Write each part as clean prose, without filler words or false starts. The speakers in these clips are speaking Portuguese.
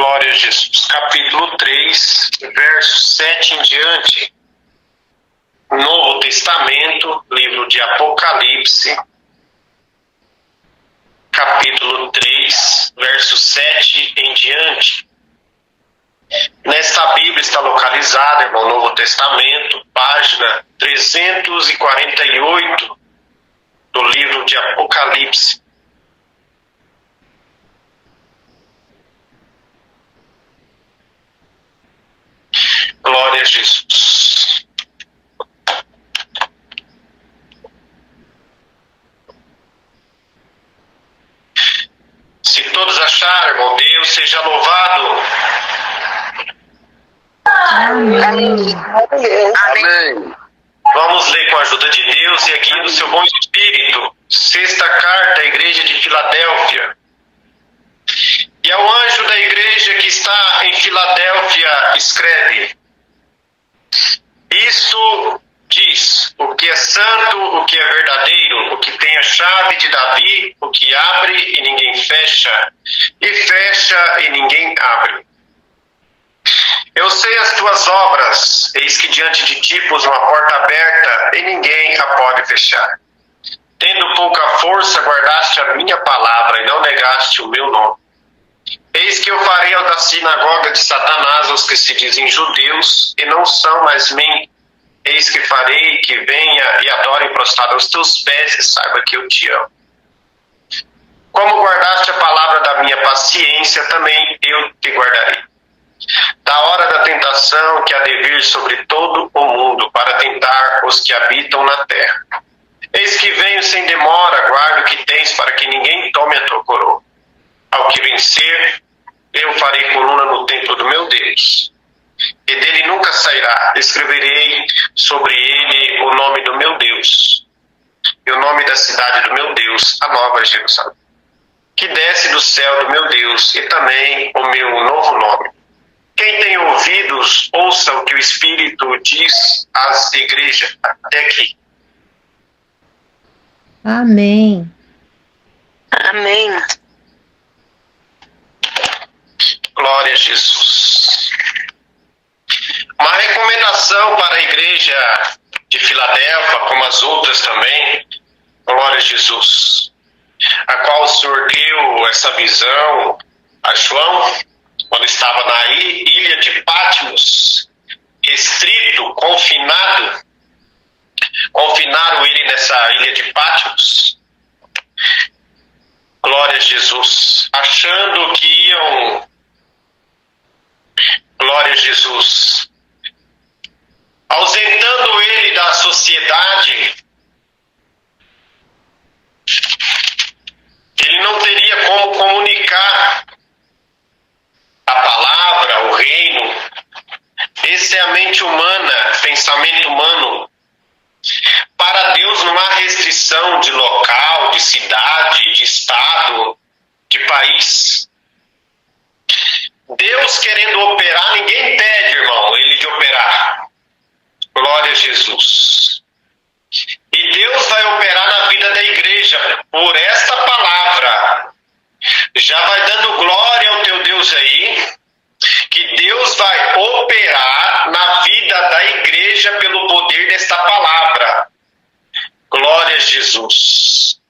Glória a Jesus. Capítulo 3, verso 7 em diante. Novo Testamento, livro de Apocalipse, capítulo 3, verso 7 em diante. Nesta Bíblia está localizada, irmão, Novo Testamento, página 348 do livro de Apocalipse. Glória a Jesus. Se todos acharam, irmão, Deus seja louvado. Amém. Amém. Vamos ler com a ajuda de Deus e aqui no seu bom espírito. Sexta carta à igreja de Filadélfia. E ao anjo da igreja que está em Filadélfia escreve: Isto diz o que é santo, o que é verdadeiro, o que tem a chave de Davi, o que abre e ninguém fecha, e fecha e ninguém abre. Eu sei as tuas obras, eis que diante de ti pus uma porta aberta e ninguém a pode fechar. Tendo pouca força, guardaste a minha palavra e não negaste o meu nome. Eis que eu farei da sinagoga de Satanás aos que se dizem judeus e não são, mas mentem. Eis que farei que venha e adore prostrado aos teus pés e saiba que eu te amo. Como guardaste a palavra da minha paciência, também eu te guardarei. Da hora da tentação que há de vir sobre todo o mundo para tentar os que habitam na terra. Eis que venho sem demora, guarda o que tens para que ninguém tome a tua coroa. Ao que vencer, eu farei coluna no templo do meu Deus. E dele nunca sairá. Escreverei sobre ele o nome do meu Deus. E o nome da cidade do meu Deus, a Nova Jerusalém. Que desce do céu do meu Deus, e também o meu novo nome. Quem tem ouvidos, ouça o que o Espírito diz às igrejas. Até aqui. Amém. Amém. Glória a Jesus. Uma recomendação para a igreja de Filadélfia, como as outras também, glória a Jesus, a qual o Senhor deu essa visão a João, quando estava na ilha de Patmos, restrito, confinado. Confinaram ele nessa ilha de Patmos. Glória a Jesus. Achando que iam, glória a Jesus, ausentando ele da sociedade, ele não teria como comunicar a palavra, o reino. Essa é a mente humana, pensamento humano. Para Deus não há restrição de local, de cidade, de estado, de país. Deus querendo operar, ninguém impede, irmão, ele de operar. Glória a Jesus. E Deus vai operar na vida da igreja por esta palavra. Já vai dando glória ao teu Deus aí, que Deus vai operar na vida da igreja pelo poder desta palavra. Glória a Jesus.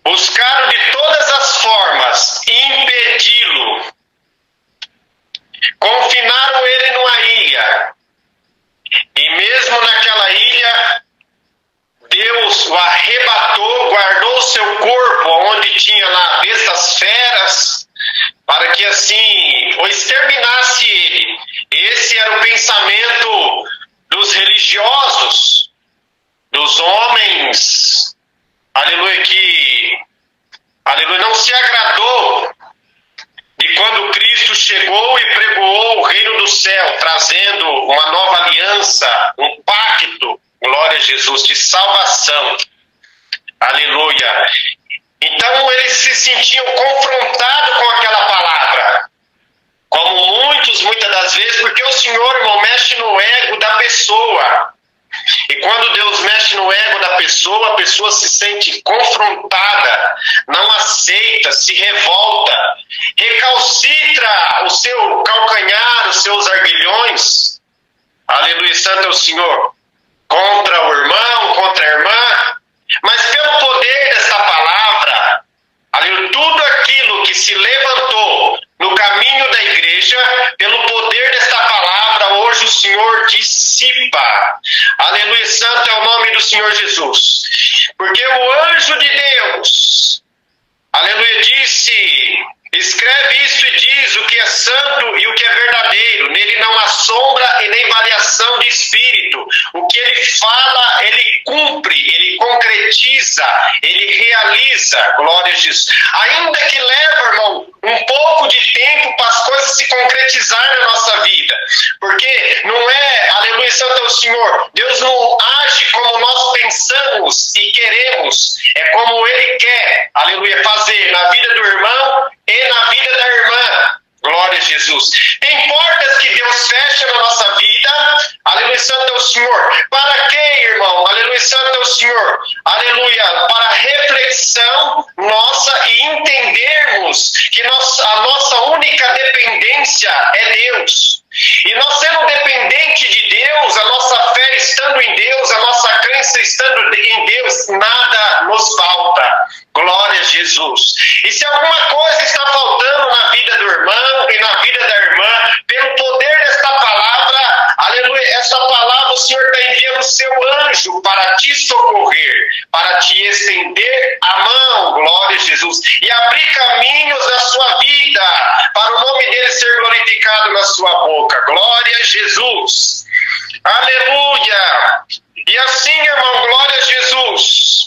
Buscaram de todas as formas impedi-lo. Confinaram ele numa ilha. E mesmo naquela ilha, Deus o arrebatou, guardou o seu corpo, onde tinha lá bestas feras, para que assim o exterminasse ele. Esse era o pensamento dos religiosos, dos homens, aleluia, que, aleluia, não se agradou de quando Cristo chegou e pregoou o reino do céu, trazendo uma nova aliança, um pacto, glória a Jesus, de salvação, aleluia. Então eles se sentiam confrontados com aquela palavra, como muitas das vezes, porque o Senhor, irmão, mexe no ego da pessoa. E quando Deus mexe no ego da pessoa, a pessoa se sente confrontada, não aceita, se revolta, recalcita ministra o seu calcanhar, os seus arguilhões, aleluia, santo é o Senhor, contra o irmão, contra a irmã, mas pelo poder desta palavra, aleluia, tudo aquilo que se levantou no caminho da igreja, pelo poder desta palavra, hoje o Senhor dissipa. Aleluia, santo é o nome do Senhor Jesus. Porque o anjo de Deus, aleluia, disse, escreve isso e diz o que é santo e o que é verdadeiro. Nele não há sombra e nem variação de espírito. O que ele fala, ele cumpre, ele concretiza, ele realiza. Glória a Jesus. Ainda que leve, irmão, um pouco de tempo para as coisas se concretizar na nossa vida. Porque não é, aleluia, santo é o Senhor. Deus não age como nós pensamos e queremos. É como ele quer, aleluia, fazer na vida do irmão e na vida da irmã. Glória a Jesus. Tem portas que Deus fecha na nossa vida. Aleluia, santo é o Senhor. Para quê, irmão? Aleluia, santo é o Senhor. Aleluia, para reflexão nossa e entendermos que a nossa única dependência é Deus. E nós sendo dependente de Deus, a nossa fé estando em Deus, a nossa crença estando em Deus, nada nos falta. Glória a Jesus. E se alguma coisa está faltando na vida do irmão e na vida da irmã, pelo poder desta palavra, aleluia, esta palavra o Senhor está enviando o seu anjo para te socorrer, para te estender a mão, glória a Jesus, e abrir caminhos na sua vida, para o nome dele ser glorificado na sua boca. Glória a Jesus. Aleluia. E assim, irmão, glória a Jesus.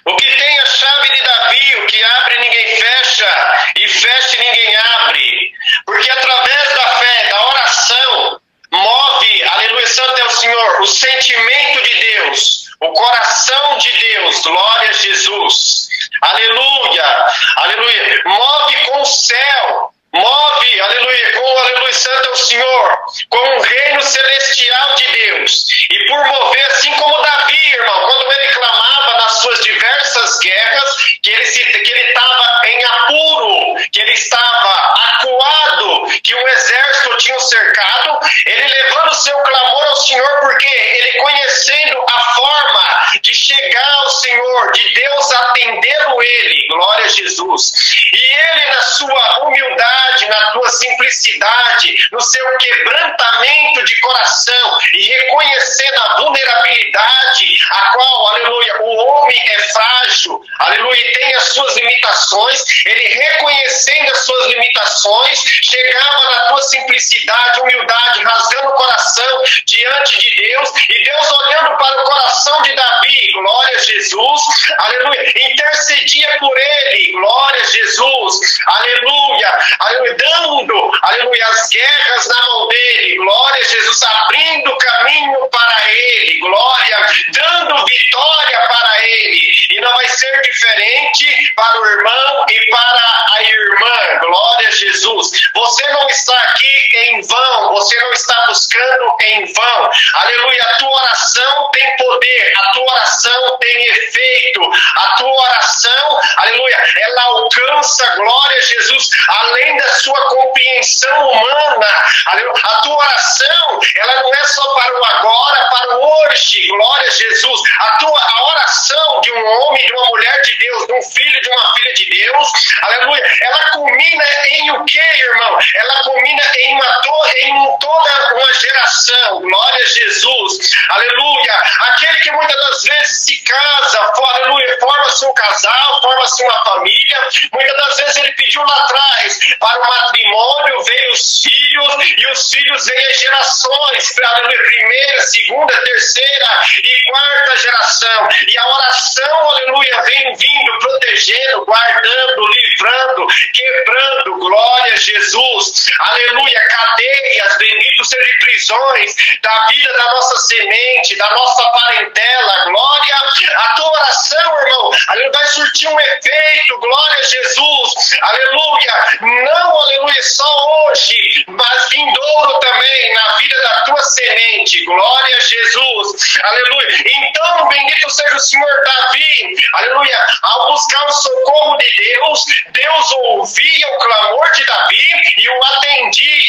O que tem a chave de Davi, o que abre ninguém fecha, e fecha ninguém abre. Porque através da fé, da oração, move, aleluia, santo é o Senhor, o sentimento de Deus, o coração de Deus, glória a Jesus. Aleluia, aleluia, move com o céu. Move, aleluia, aleluia, santo é o Senhor, com o reino celestial de Deus. E por mover, assim como Davi, irmão, quando ele clamava nas suas diversas guerras, que ele estava em apuro, que ele estava acuado, que o exército tinha cercado, ele levando o seu clamor ao Senhor, porque ele conhecendo a forma de chegar ao Senhor, de Deus atendê-lo ele, glória a Jesus. E ele na sua humildade, na tua simplicidade, no seu quebrantamento de coração e reconhecendo a vulnerabilidade a qual, aleluia, o homem é frágil, aleluia, e tem as suas limitações, ele reconhecendo as suas limitações, chegava na tua simplicidade, humildade, rasgando o coração diante de Deus, e Deus olhando para o coração de Davi, glória a Jesus, aleluia, intercedia por ele, glória a Jesus, aleluia, aleluia, dando, aleluia, as guerras na mão dele, glória a Jesus, abrindo caminho para ele, glória, dando vitória para ele, e não vai ser diferente para o irmão e para a irmã, glória a Jesus. Você não está aqui em vão, você não está buscando em vão, aleluia, a tua oração tem poder, a tua oração tem efeito, a tua oração, aleluia, ela alcança, glória a Jesus, além da sua compreensão humana, aleluia, a tua oração, ela não é só para o agora, para o hoje, glória a Jesus, a oração de um homem, de uma mulher de Deus, de um filho, de uma filha de Deus, aleluia, ela culmina em o que, irmão? Ela culmina em toda uma geração, glória a Jesus, aleluia, aquele que muitas das vezes se casa, aleluia, forma-se um casal, forma-se uma família, muitas das vezes ele pediu lá atrás para o matrimônio, veio os filhos, e os filhos veio as gerações, aleluia, primeira, segunda, terceira e quarta geração, e a oração, aleluia, vem vindo, protegendo, guardando, livrando, quebrando, glória a Jesus, aleluia, cadeias, bendito seja prisões, da vida da nossa semente, da nossa parentela, glória, a tua oração, irmão, aleluia, vai surtir um efeito, glória a Jesus, aleluia, não, aleluia, só hoje, mas vindouro também, na vida da tua semente, glória a Jesus, aleluia. Então, bendito seja o Senhor. Davi, aleluia, ao buscar o socorro de Deus, Deus ouvia o clamor de Davi,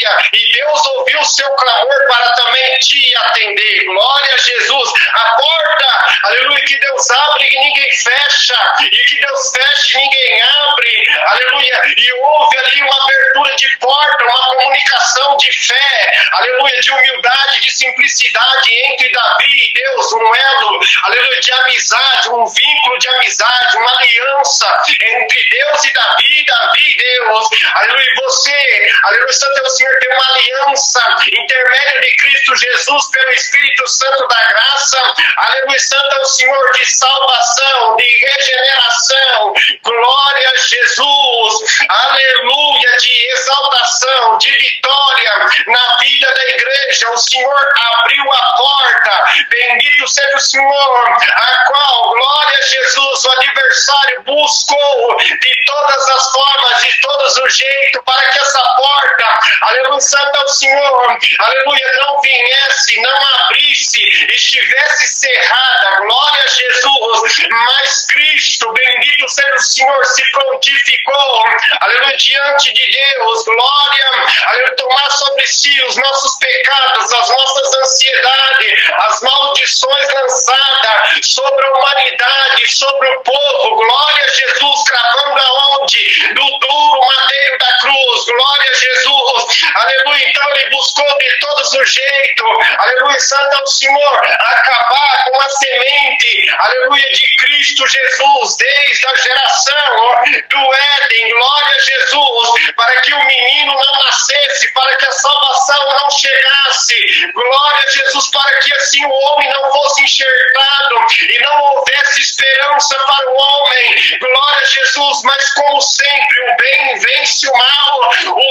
aleluia, e Deus ouviu o seu clamor para também te atender. Glória a Jesus. A porta, aleluia, que Deus abre e ninguém fecha, e que Deus fecha e ninguém abre, aleluia, e houve ali uma abertura de porta, uma comunicação de fé, aleluia, de humildade, de simplicidade entre Davi e Deus, um elo, aleluia, de amizade, um vínculo de amizade, uma aliança entre Deus e Davi, Davi e Deus, aleluia, e você, aleluia, Santo é o Senhor, tem uma aliança, intermédio de Cristo Jesus, pelo Espírito Santo da graça, aleluia, Santo é o Senhor, de salvação, de regeneração, glória a Jesus, aleluia, de exaltação, de vitória na vida da igreja. O Senhor abriu a porta, bendito seja o Senhor, a qual, glória a Jesus, o adversário buscou de todas as formas, de todos os jeitos, para que essa porta, aleluia, Santo é o Senhor, aleluia, não viesse, não abrisse, estivesse cerrada, glória a Jesus, mas Cristo, bendito seja o Senhor, se prontificou, aleluia, diante de Deus, glória, aleluia, tomar sobre si os nossos pecados, as nossas ansiedades, as maldições lançadas sobre a humanidade, sobre o povo, glória a Jesus, cravando aonde? No duro madeiro da cruz, glória a Jesus, aleluia, então ele buscou de todos os jeitos, aleluia, santo é o Senhor, acabar com a semente, aleluia, de Cristo Jesus, desde a geração do Éden, glória a Jesus, para que o menino não nascesse, para que a salvação não chegasse, glória a Jesus, para que assim o homem não fosse enxertado e não houvesse esperança para o homem, glória a Jesus, mas como sempre o bem vence o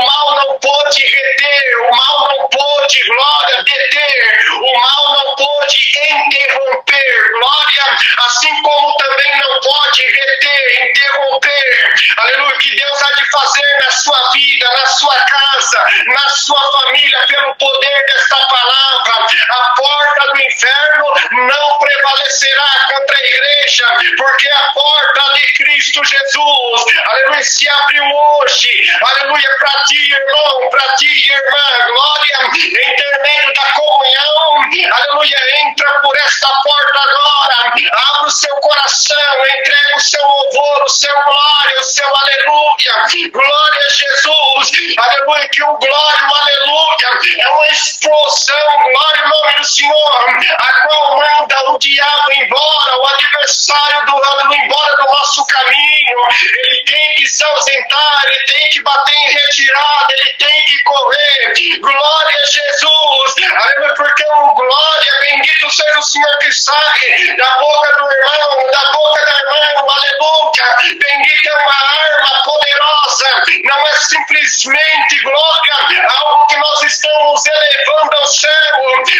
mal não pôde reter, o mal não pôde, glória, deter, o mal não pôde interromper, glória, assim como também não pode reter, interromper, aleluia, que Deus há de fazer na sua vida, na sua casa, na sua família, pelo poder desta palavra. A porta do inferno não prevalecerá contra a igreja, porque a porta de Cristo Jesus, aleluia, se abriu hoje, aleluia, para ti, irmão, para ti, irmã, glória, intermédio da comunhão, aleluia, entra por esta porta agora, abre o seu coração, entrega o seu louvor, o seu glória, o seu aleluia, glória a Jesus, aleluia, que o glória, o aleluia, é uma explosão, glória ao nome do Senhor, a qual manda o diabo embora, o adversário do aleluia, embora do nosso caminho, ele tem que se ausentar, ele tem que bater em retirada, ele tem que correr, glória a Jesus, aleluia, porque o glória, bendito seja o Senhor que sai da boca do irmão, da boca da irmã, aleluia, bendita é uma arma poderosa, não é simplesmente, glória, algo que nós estamos elevando ao céu,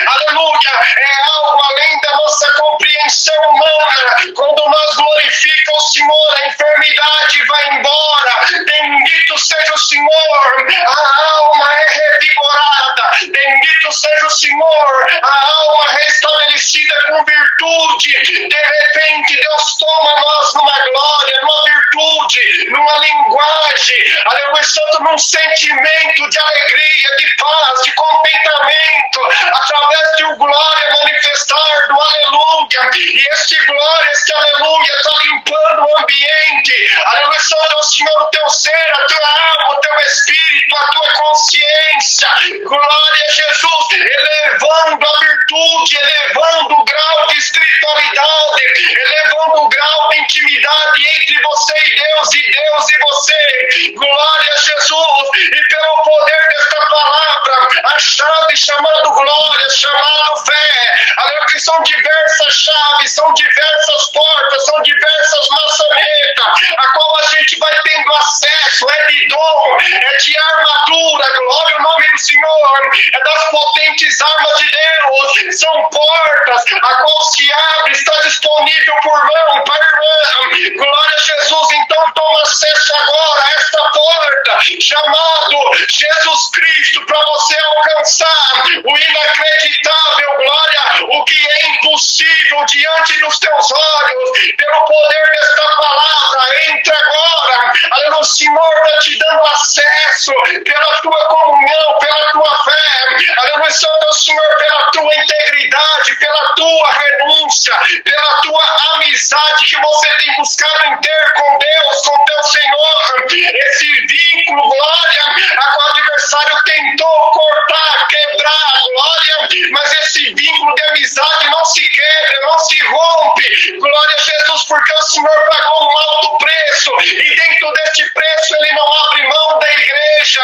aleluia, é algo além da nossa compreensão humana, quando nós glorificamos o Senhor, a enfermidade vai embora, bendito seja o Senhor, a alma é revigorada, bendito seja o Senhor, a alma restabelecida com virtude, de repente Deus toma nós numa glória, numa virtude, numa linguagem, aleluia, santo, num sentimento de alegria, de paz, de contentamento, através de um glória manifestar do aleluia, e este glória, este aleluia está limpando o ambiente, aleluia, santo, o Senhor, o teu ser, a tua alma, o teu espírito, a tua consciência, glória a Jesus, elevando a virtude, elevando o grau de espiritualidade, elevando o grau de intimidade entre você e Deus e você, glória a Jesus, e pelo poder desta palavra, a chave chamada glória, chamada fé, aleluia, que são diversas chaves, são diversas portas, são diversas maçanetas, a qual a gente vai tendo acesso, é de dom, é de armadura, glória ao nome do Senhor, é das potentes armas de Deus, são portas, a qual se abre, está disponível por mão, para irmã, glória a Jesus, então toma acesso agora a esta porta, chamado Jesus Cristo, para você alcançar o inacreditável, glória, o que é impossível diante dos teus olhos, pelo poder desta palavra, entra agora, aleluia, o Senhor está te dando acesso, pela tua comunhão, pela adversário tentou cortar, quebrar, glória, mas esse vínculo de amizade não se quebra, não se rompe, glória a Jesus, porque o Senhor pagou um alto preço, e dentro deste preço Ele não abre mão da igreja,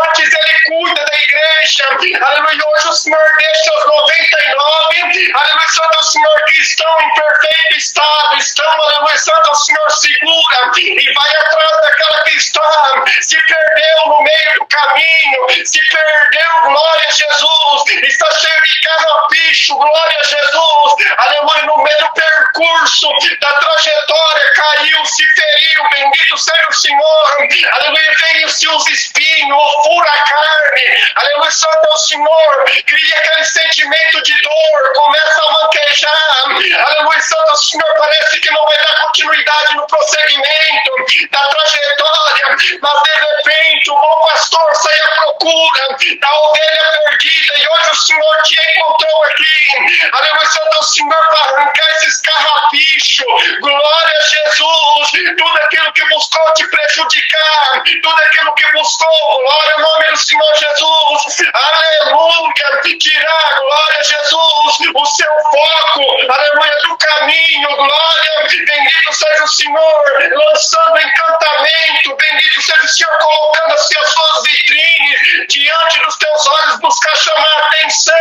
antes Ele cuida da igreja, aleluia. Hoje o Senhor deixa os 99, aleluia, santo, o Senhor que estão em perfeito estado, aleluia, santo, o Senhor segura e vai atrás daquela que se perdeu no meio do caminho, se perdeu, glória a Jesus, está cheio de carrapicho, glória a Jesus, aleluia, no meio do percurso da trajetória, caiu, se feriu, bendito seja o Senhor, aleluia, veio-se os espinhos, fura a carne, aleluia, santo é o Senhor, cria aquele sentimento de dor, começa a manquejar, aleluia, santo é o Senhor, parece que não vai dar continuidade no prosseguimento da trajetória, mas de repente o bom pastor sai à procura da ovelha perdida, e hoje o Senhor te encontrou aqui, aleluia, santo é o Senhor, para arrancar esses carrapichos, glória a Jesus, tudo aquilo que buscou te prejudicar, tudo aquilo que buscou, glória ao nome do Senhor Jesus, aleluia, tirar, glória a Jesus, o seu foco, aleluia, do caminho, glória, bendito seja o Senhor, lançando encantamento, bendito seja o Senhor, colocando as suas vitrines diante dos teus olhos, buscar chamar a atenção,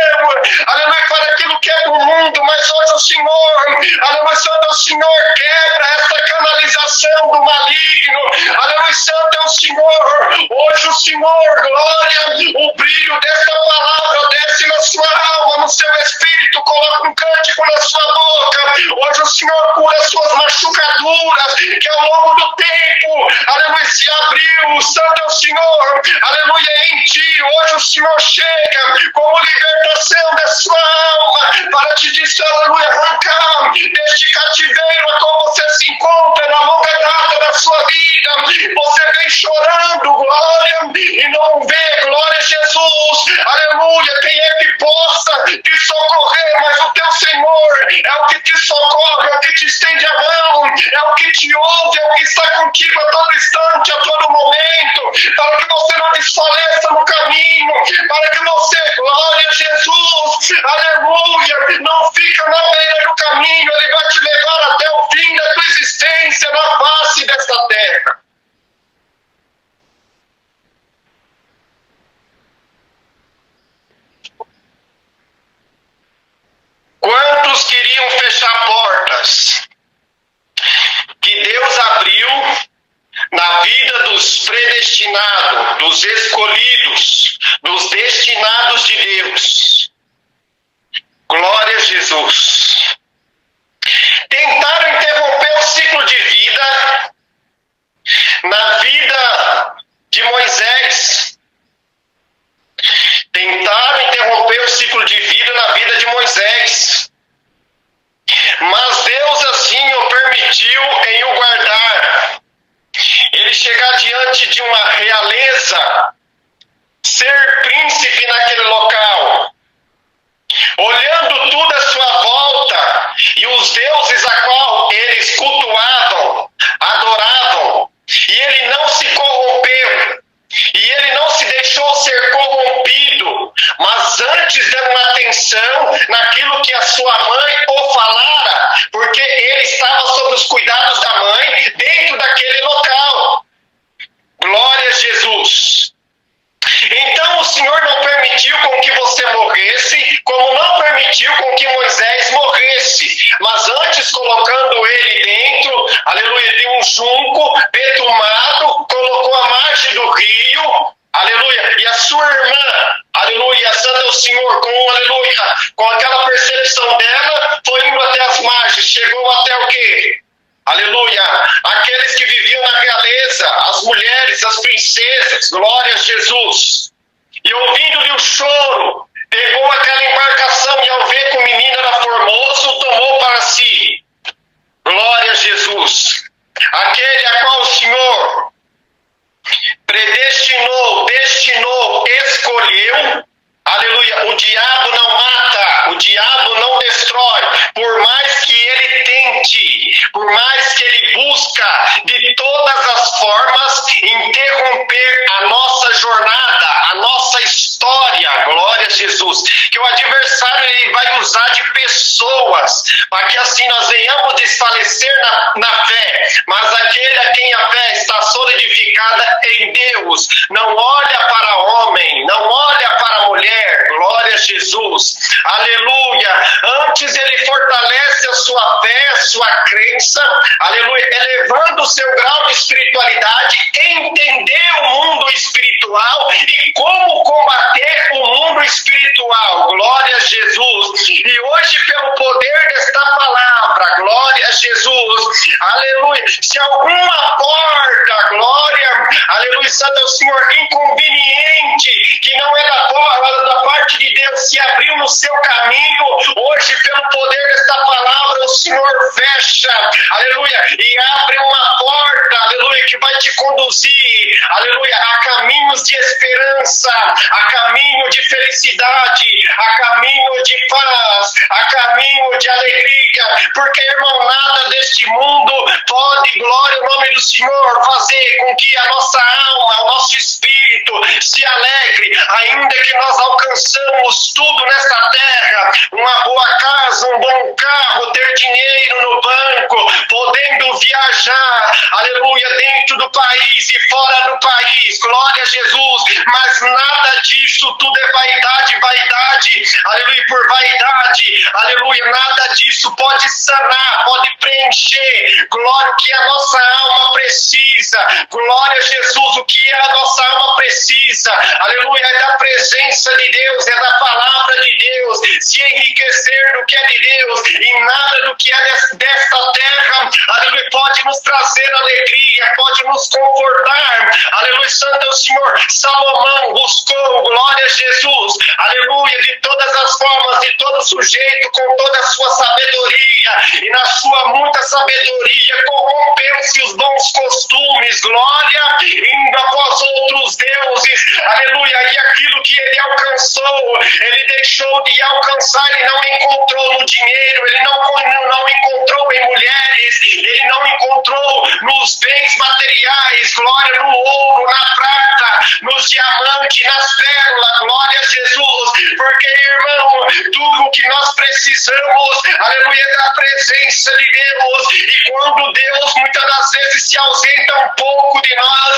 aleluia, para aquilo que é do mundo, mas hoje o Senhor, aleluia, santo é o Senhor, quebra esta canalização do maligno, aleluia, santo é o Senhor, hoje o Senhor, glória, o brilho desta palavra desce na sua alma, no seu espírito, coloca um cântico na sua boca, hoje o Senhor cura as suas machucaduras, que ao longo do tempo, aleluia, se abriu, santo é o Senhor, aleluia, em ti, hoje o Senhor chega como libertação da sua alma, para te dizer, aleluia, arrancar deste cativeiro a qual você se encontra na longa data da sua vida, você vem chorando, glória, e não vê, glória a Jesus, aleluia, quem é que possa te socorrer, mas o teu Senhor é o que te socorre, é o que te estende a mão, é o que te ouve, é o que está contigo a todo instante, a todo momento, para que você não desfaleça no caminho, para que você, glória a Jesus, aleluia, não fica na beira do caminho, Ele vai te levar até o fim da tua existência na face desta terra. Quantos queriam fechar portas que Deus abriu na vida dos predestinados, dos escolhidos, dos destinados de Deus? Glória a Jesus. Tentaram interromper o ciclo de vida na vida de Moisés. Tentaram interromper o ciclo de vida na vida de Moisés. Mas Deus assim o permitiu em o guardar. Ele chegar diante de uma realeza, ser príncipe naquele local, olhando tudo à sua volta, e os deuses a qual eles cultuavam, adoravam, e ele não se corrompeu, e ele não se deixou ser corrompido, mas antes deu uma atenção naquilo que a sua mãe o falara, porque ele estava sob os cuidados da mãe dentro daquele local. Glória a Jesus. Então o Senhor não permitiu com que você morresse, como não permitiu com que Moisés morresse, mas antes colocando ele dentro, aleluia, de um junco betumado, colocou à margem do rio, aleluia, e a sua irmã, aleluia, santa é o Senhor, aleluia, com aquela percepção dela, foi indo até as margens, chegou até o quê? Aleluia, aqueles que viviam na realeza, as mulheres, as princesas, glória a Jesus. E ouvindo-lhe o choro, pegou aquela embarcação e ao ver que o menino era formoso, tomou para si. Glória a Jesus. Aquele a qual o Senhor predestinou, destinou, escolheu. Aleluia, o diabo não mata, o diabo não destrói, por mais que ele tente, por mais que ele busca de todas as formas interromper a nossa jornada, a nossa glória a Jesus, que o adversário ele vai usar de pessoas, para que assim nós venhamos desfalecer na fé, mas aquele a quem a fé está solidificada em Deus, não olha para homem, não olha para mulher, glória a Jesus, aleluia, antes ele fortalece a sua fé, a sua crença, aleluia, elevando o seu grau de espiritualidade, entender o mundo espiritual e como combater o mundo espiritual, glória a Jesus, e hoje pelo poder desta palavra, glória a Jesus, aleluia, se alguma porta, glória, aleluia, santo é o Senhor, inconveniente, que não é da parte de Deus, se abriu no seu caminho, hoje pelo poder desta palavra, o Senhor fecha, aleluia, e abre uma porta, aleluia, que vai te conduzir, aleluia, a caminhos de esperança, a caminho de felicidade, a caminho de paz, a caminho de alegria, porque, irmão, nada deste mundo pode, glória ao nome do Senhor, fazer com que a nossa alma, o nosso espírito se alegre, ainda que nós alcançamos tudo nessa terra, uma boa casa, um bom carro, ter dinheiro no banco, podendo viajar, aleluia, dentro do país e fora do país, glória a Jesus, mas nada disso tudo é vaidade, aleluia, por vaidade, aleluia, nada disso pode sanar, pode preencher, glória, o que a nossa alma precisa, glória a Jesus, o que a nossa alma precisa, aleluia, é da presença de Deus, é da palavra de Deus, se enriquecer do que é de Deus, e nada do que é desta terra, aleluia, pode nos trazer alegria, pode nos confortar, aleluia, santo é o Senhor. Salomão buscou, glória a Jesus, aleluia, de todas as formas, de todo sujeito, com toda a sua sabedoria, e na sua muita sabedoria corrompeu-se os bons costumes, glória, indo após outros deuses, aleluia, e aquilo que ele alcançou, ele deixou de alcançar, ele não encontrou no dinheiro, ele não encontrou em mulheres, ele não encontrou nos bens materiais, glória, no ouro, na prata, nos diamantes, nas pérolas, glória a Jesus, porque, irmão, tudo o que nós precisamos, aleluia, é da presença de Deus, e quando Deus muitas das vezes se ausenta um pouco de nós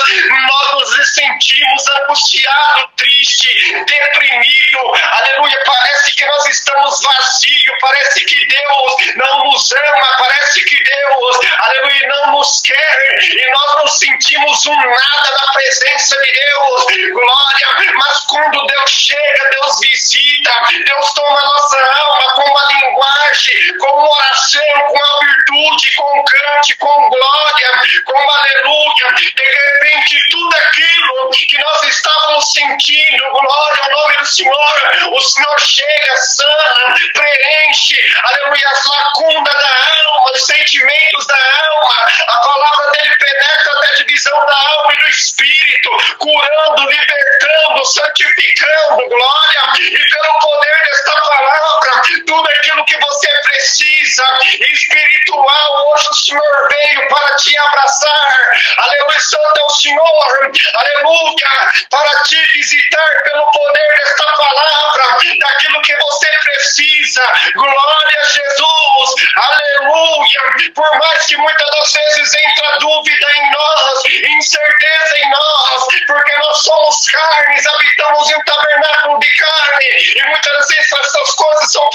nos sentimos angustiados, tristes, deprimidos, aleluia, parece que nós estamos vazios, parece que Deus não nos ama, parece que Deus, aleluia, não nos quer, e nós nos sentimos um nada na presença de Deus, glória, mas quando Deus chega, Deus visita, Deus toma a nossa alma com uma linguagem, com oração, com a virtude, com cante, com glória, com aleluia, de repente tudo aquilo que nós estávamos sentindo, glória ao nome do Senhor, o Senhor chega, sana, preenche, aleluia, as lacunas da alma, os sentimentos da alma, a palavra dele penetra até a divisão da alma e do espírito, curando, libertando, santificando, glória, e pelo poder desta palavra, tudo aquilo que você precisa, espiritual, hoje o Senhor veio para te abraçar, aleluia, santo é o Senhor, aleluia, para te visitar pelo poder desta palavra, daquilo que você precisa, glória a Jesus, aleluia, por mais que muitas das vezes entra dúvida em nós, incerteza em nós, porque nós somos carnes, habitamos em um tabernáculo de carne, e muitas das vezes essas coisas são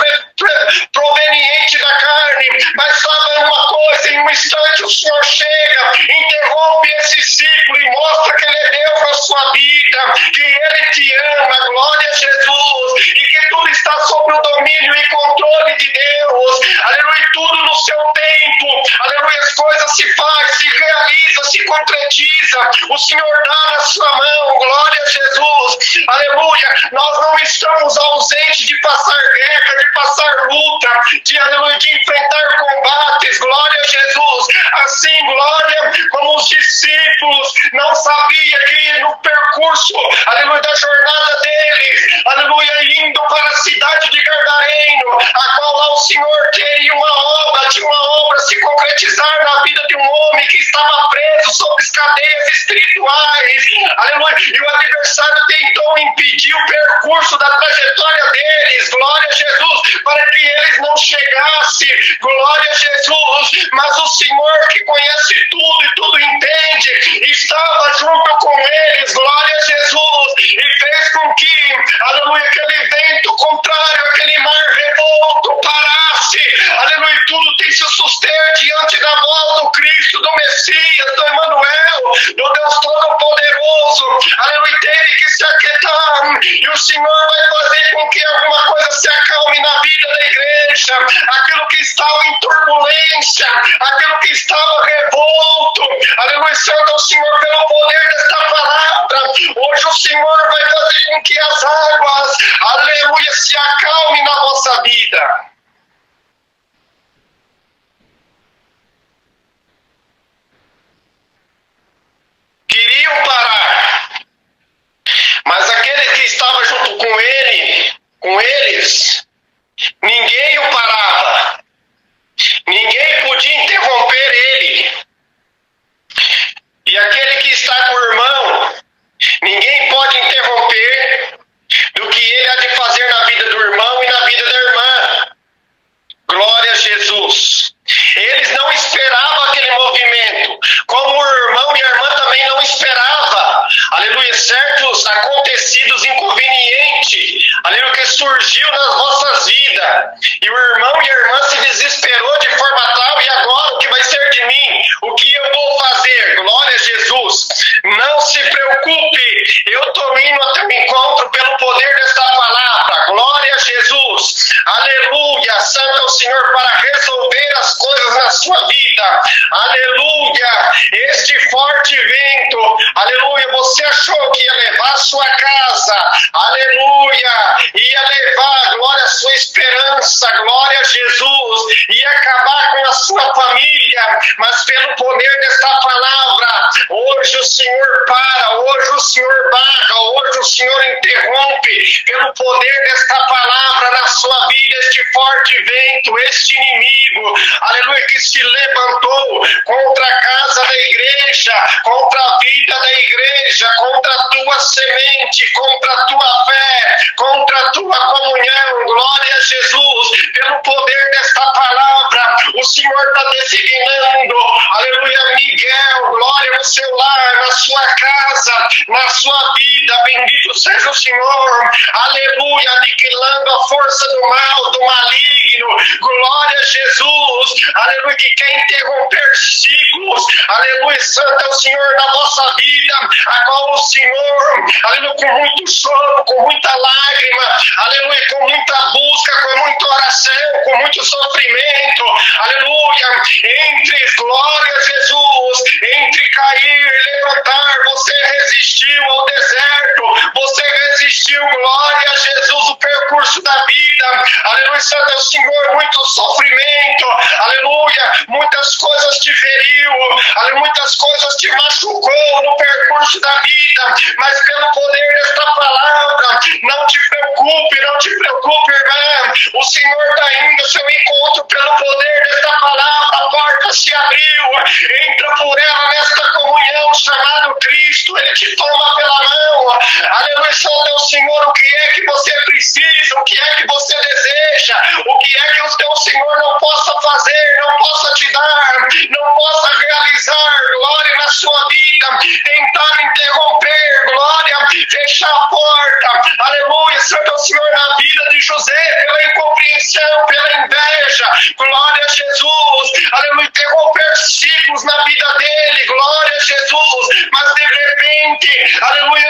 provenientes da carne, mas sabe uma coisa, em um instante o Senhor chega, interrompe esse ciclo e mostra que Ele é Deus na sua vida, que Ele te ama, glória a Jesus, e que tudo está sob o domínio e controle de Deus, aleluia, e tudo no seu tempo, aleluia, as coisas se faz, se realiza, se concretiza, o Senhor dá na sua mão, glória a Jesus, aleluia, nós não estamos ausentes de passar guerra, de passar luta, aleluia, de enfrentar combates, glória a Jesus, assim, glória, como os discípulos não sabiam que no percurso, aleluia, da jornada deles, aleluia, indo para a cidade de Gadareno, a qual lá o Senhor teria uma obra se concretizar na vida de um homem que estava preso sob as cadeias espirituais, aleluia, e o adversário tem tentou impedir o percurso da trajetória deles, glória a Jesus, para que eles não chegassem, glória a Jesus, mas o Senhor que conhece tudo e tudo entende, estava junto com eles, glória a Jesus, e fez com que, aleluia, aquele vento contrário, aquele mar revolto parasse, aleluia, tudo tem se suster diante da voz do Cristo, do Messias, do Emanuel, do Deus Todo-Poderoso, aleluia, teve que se aquietar, e o Senhor vai fazer com que alguma coisa se acalme na vida da igreja, aquilo que estava em turbulência, aquilo que estava revolto, aleluia, santo ao Senhor pelo poder desta palavra, hoje o Senhor vai fazer com que as águas, aleluia, se acalmem na vossa vida. Queriam parar, mas aquele que estava junto com eles, ninguém o parava, ninguém podia interromper ele. E aquele que está com o irmão, ninguém pode interromper do que ele há de fazer na vida do irmão e na vida da irmã. Glória a Jesus. Eles não esperavam aquele movimento, como o irmão e a irmã também não esperavam, aleluia, certos acontecidos inconvenientes, aleluia, que surgiu nas vossas vidas, e o irmão e a irmã se desesperou de forma tal, e agora o que vai ser de mim? O que eu vou fazer? Glória a Jesus. Não se preocupe, eu estou indo até o encontro pelo poder desta palavra, glória a Jesus, aleluia, santo é o Senhor para resolver as coisas na sua vida, aleluia, este forte vento, aleluia, você achou que ia levar a sua casa, aleluia, ia levar, glória, a sua esperança, glória a Jesus, ia acabar com a sua família, mas pelo poder desta palavra, hoje o Senhor para, hoje o Senhor barra, hoje o Senhor interrompe, pelo poder desta palavra na sua vida, este forte vento, este inimigo, aleluia, que se levantou contra a casa da igreja, contra a vida da igreja, contra a tua semente, contra a tua fé, contra a tua comunhão, glória a Jesus, pelo poder desta palavra, o Senhor está designando, aleluia, Miguel, glória no seu lar, na sua casa, na sua vida, bendito seja o Senhor, aleluia, aniquilando a força do mal, do maligno, glória a Jesus, aleluia, que quer interromper ciclos, aleluia, santo é o Senhor na vossa vida, a qual o Senhor, aleluia, com muito choro, com muita lágrima, aleluia, com muita busca, com muita oração, com muito sofrimento, aleluia, entre, glória a Jesus, entre cair e levantar, você resistiu ao deserto, você resistiu, glória a Jesus, o percurso da vida, aleluia, santo é o Senhor, muito sofrimento, aleluia, muitas coisas te feriu, aleluia, muitas coisas te machucou no percurso da vida, mas pelo poder desta palavra, não te preocupe, irmã, o Senhor está indo ao seu encontro pelo poder desta palavra, a porta se abriu, entra por ela nesta comunhão chamado Cristo, Ele te toma pela mão, aleluia, santo é o Senhor, o que é que você precisa, o que é que você deseja, o que é que o teu Senhor não possa fazer, não possa te dar, não possa realizar, glória na sua vida, tentar interromper, glória, fechar a porta, aleluia, santo é o Senhor na vida de José, pela incompreensão, pela inveja, glória a Jesus, aleluia, interromper ciclos na vida dele, glória a Jesus, mas de repente, aleluia,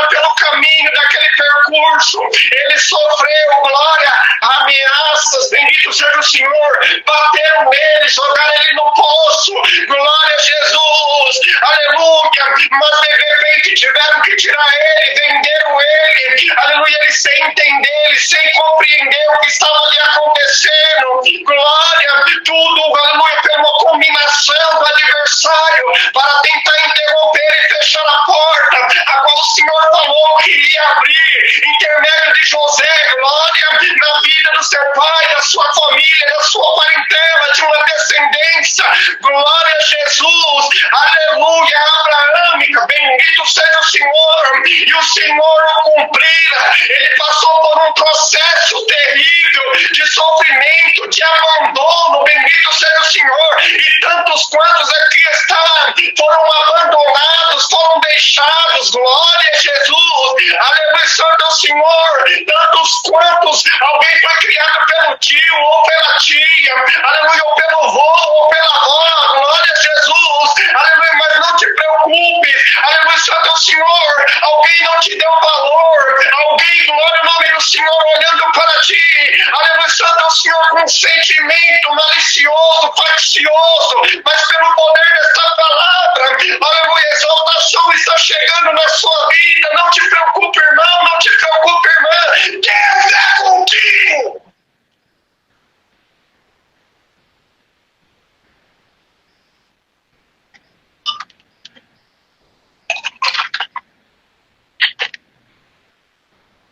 pelo caminho daquele percurso, ele sofreu, glória, ameaças, bendito seja o Senhor, bateram nele, jogaram ele no poço, glória a Jesus, aleluia, mas de repente tiveram que tirar ele, venderam ele, aleluia, ele sem entender, ele sem compreender o que estava ali acontecendo, glória, tudo, aleluia, pela combinação do adversário, para tentar interromper e fechar a porta, a qual o Senhor falou que iria abrir, intermédio de José, glória, na vida do seu pai, da sua família, da sua parentela, de uma descendência, glória a Jesus, aleluia, abraâmica, bendito seja o Senhor, e o Senhor o cumprira. Ele passou por um processo terrível de sofrimento, de abandono, bendito seja o Senhor, e tantos quantos aqui estão foram abandonados, foram deixados, glória a Jesus, aleluia, santo é o Senhor, tantos quantos alguém foi criado pelo tio, ou pela tia, aleluia, ou pelo avô, ou pela avó, glória a Jesus, aleluia, mas não te preocupes, aleluia, santo é o Senhor, alguém não te deu valor, alguém, glória ao nome do Senhor, olhando para ti, aleluia, santo é o Senhor, com um sentimento malicioso, faccioso, mas pelo poder desta palavra, aleluia, exaltação está chegando na sua vida, não te preocupe, irmão, não te preocupe, irmã, Deus é contigo.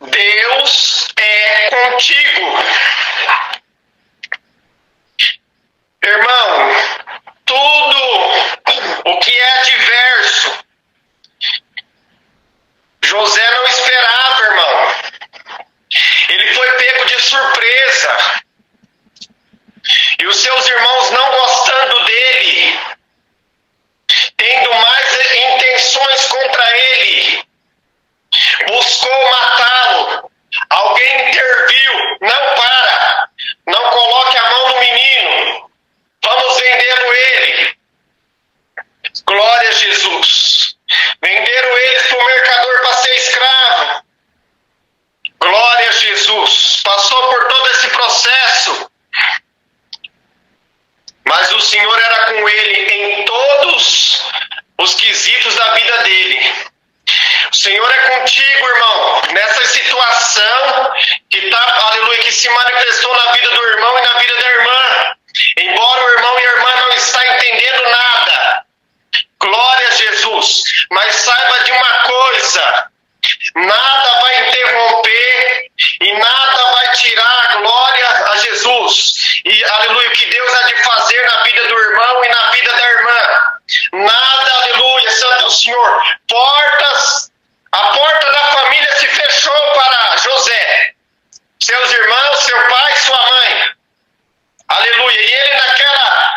Deus é contigo. Irmão, tudo o que é adverso, José não esperava, irmão. Ele foi pego de surpresa. E os seus irmãos não gostando dele, tendo mais intenções contra ele, buscou matá-lo. Alguém interviu. Não para. Não coloque a mão no menino. Vamos vendê-lo ele. Glória a Jesus. Venderam eles para o mercador para ser escravo. Glória a Jesus. Passou por todo esse processo. Mas o Senhor era com ele em todos os quesitos da vida dele. O Senhor é contigo, irmão, nessa situação que aleluia, que se manifestou na vida do irmão e na vida da irmã. Embora o irmão e a irmã não estão entendendo nada. Glória a Jesus. Mas saiba de uma coisa: nada vai interromper e nada vai tirar a glória a Jesus. E aleluia, o que Deus há de fazer na vida do irmão e na vida da irmã. Nada, aleluia, santo é o Senhor. A porta da família se fechou para José. Seus irmãos, seu pai, sua mãe. Aleluia. E ele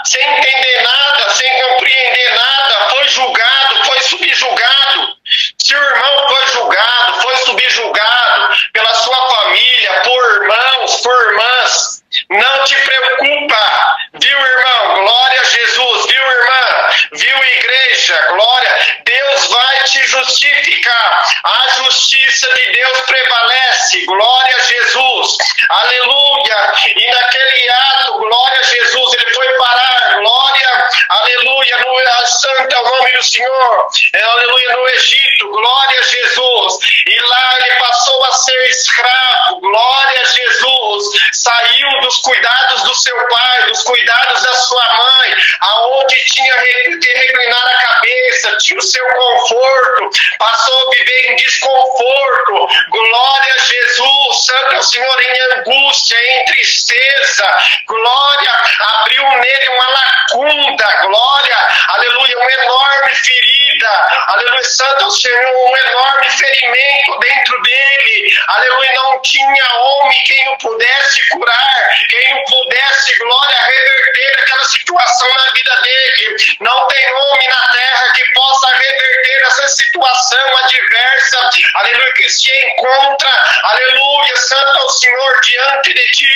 sem entender nada, sem compreender nada, foi julgado, foi subjugado. Se o irmão foi julgado, foi subjugado pela sua família, por irmãos, por irmãs, não te preocupa, viu, irmão? Glória a Jesus, viu, irmã? Viu, igreja? Glória. Deus vai te justificar. A justiça de Deus prevalece. Glória a Jesus. Aleluia. E naquele ato, glória a Jesus, ele foi parar. Glória, aleluia, no santo é o nome do Senhor. Aleluia, no Egito. Glória a Jesus. E lá ele passou a ser escravo. Glória a Jesus. Saiu dos cuidados do seu pai, dos cuidados da sua mãe, aonde tinha que reclinar a cabeça, tinha o seu conforto, passou a viver em desconforto. Glória a Jesus, santo é o Senhor, em angústia, em tristeza. Glória, abriu nele uma lacuna. Glória, aleluia, uma enorme ferida. Aleluia, santo é o Senhor, um enorme ferimento dentro dele. Aleluia, não tinha homem quem o pudesse curar, quem o pudesse, glória, reverter aquela situação na vida dele. Não tem homem na terra que possa reverter essa situação adversa, aleluia, que se encontra, aleluia, santo é o Senhor, diante de ti.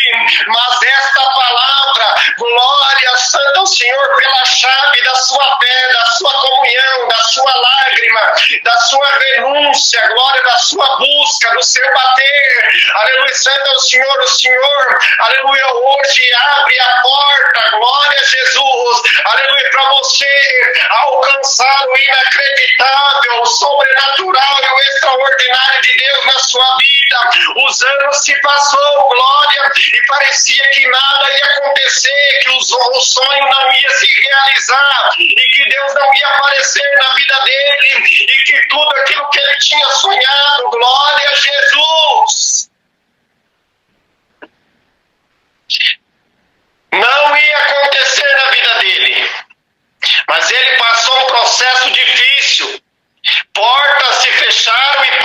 Mas esta palavra, glória, santo é o Senhor, pela chave da sua fé, da sua comunhão, da sua lágrima, da sua renúncia, glória, da sua busca, do seu bater, aleluia, santo é o Senhor, aleluia, hoje abre a porta, glória a Jesus, aleluia, para você alcançar o inacreditável, o sobrenatural e o extraordinário de Deus na sua vida. Os anos se passou, glória, e parecia que nada ia acontecer, que o sonho não ia se realizar, e que Deus não ia aparecer na vida dele, e que tudo aquilo que ele tinha sonhado, glória a Jesus, não ia acontecer na vida dele. Mas ele passou um processo difícil. Portas se fecharam e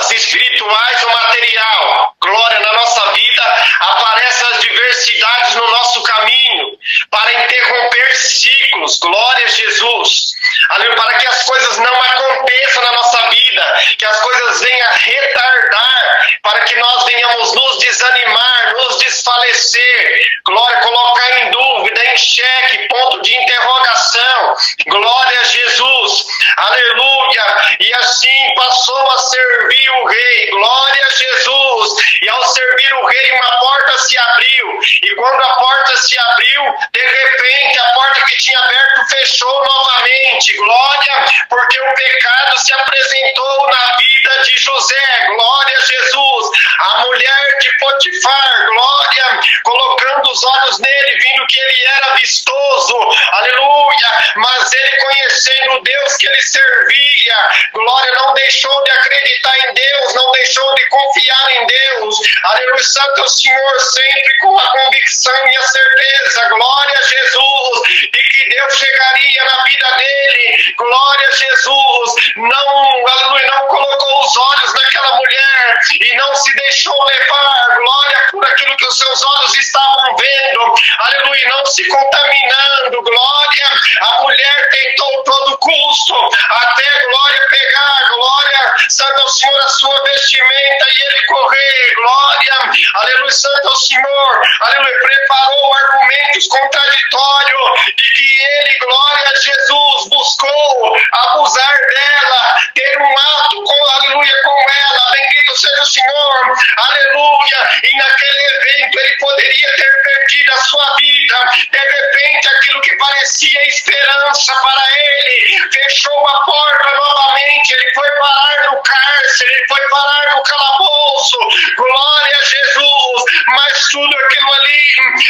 problemas espirituais ou material, glória, na nossa vida, aparecem as diversidades no nosso caminho, para interromper ciclos, glória a Jesus, aleluia, para que as coisas não aconteçam na nossa vida, que as coisas venham retardar, para que nós venhamos nos desanimar, nos desfalecer, glória, colocar em dúvida, em xeque, ponto de interrogação, glória a Jesus, aleluia, e assim passou a servir o rei, glória a Jesus, e ao servir o rei uma porta se abriu, e quando a porta se abriu, de repente a porta que tinha aberto fechou novamente, glória, porque o pecado se apresentou na vida de José, glória a Jesus, a mulher de Potifar, glória, colocando os olhos nele, vindo que ele era vistoso, aleluia, mas ele conhecendo o Deus que ele servia, glória, não deixou de acreditar em Deus, não deixou de confiar em Deus, aleluia, santo é o Senhor, sempre com a convicção e a certeza, glória a Jesus, de que Deus chegaria na vida dele, glória a Jesus, não, aleluia, não colocou os olhos naquela mulher e não se deixou levar, glória, por aquilo que os seus olhos estavam vendo, aleluia, não se contaminando, glória, a mulher tentou todo custo, até, glória, pegar, glória, santo ao Senhor, a sua vestimenta e ele correr, glória, aleluia, santo ao Senhor, aleluia, preparou argumentos contraditórios de que ele, glória a Jesus, buscou abusar dela, ter um ato com, aleluia, com ela, bendito seja o Senhor, aleluia, e naquele evento ele poderia ter perdido a sua vida, de repente aquilo que parecia esperança para ele, fechou a porta novamente, ele foi parar no cárcere, ele foi parar no calabouço, glória a Jesus, mas tudo aquilo ali,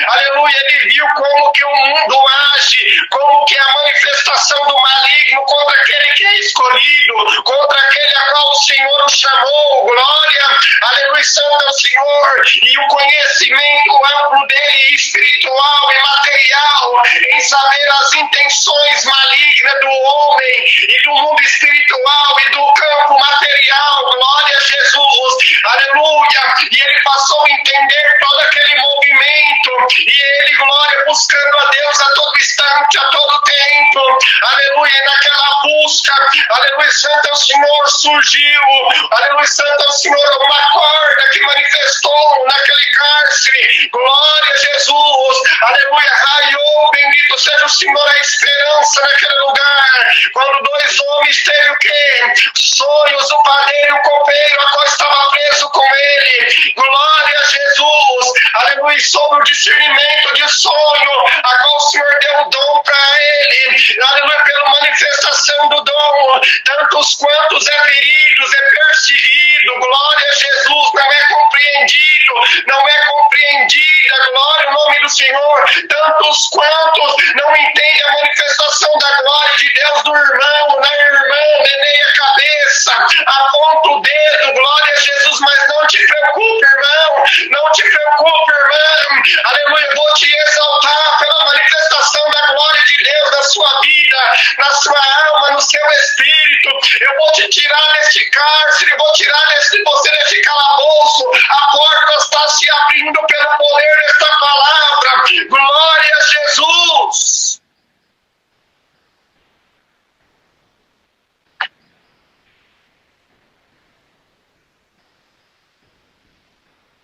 aleluia, ele viu como que o mundo age, como que a manifestação do maligno contra aquele que é escolhido, contra aquele a qual o Senhor o chamou, glória, aleluia, santo é o Senhor, e o conhecimento amplo dele, espiritual e material, em saber as intenções malignas do homem e do mundo espiritual e do campo material, glória a Jesus, aleluia, e ele passou a entender todo aquele movimento, e ele, glória, buscando a Deus a todo instante, a todo tempo, aleluia, naquela busca, aleluia, santo é o Senhor, surgiu, aleluia, santo é o Senhor, uma corda que manifestou naquele cárcere, glória a Jesus, aleluia, raiou, bendito seja o Senhor, a esperança naquele lugar, quando dois homens teve o quê? Sonhos, o padeiro e o copeiro, a qual estava preso com ele, glória a Jesus, aleluia, sobre o discernimento de sonho, a qual o Senhor deu o dom para ele, aleluia, pela manifestação do dom, tantos quantos é feridos, é perseguido, glória a Jesus, não é compreendido, não é compreendida, glória ao nome do Senhor, tantos quantos não entendem a manifestação da glória de Deus no irmão, na irmã, meneia a cabeça, aponta o dedo, glória a Jesus, mas não te preocupe, irmão, não te preocupe, irmão, aleluia, vou te exaltar pela manifestação da glória de Deus na sua vida, na sua alma, no seu espírito, eu vou te tirar deste cárcere, vou tirar você deste calabouço, a porta está se abrindo pelo poder desta palavra, glória a Jesus.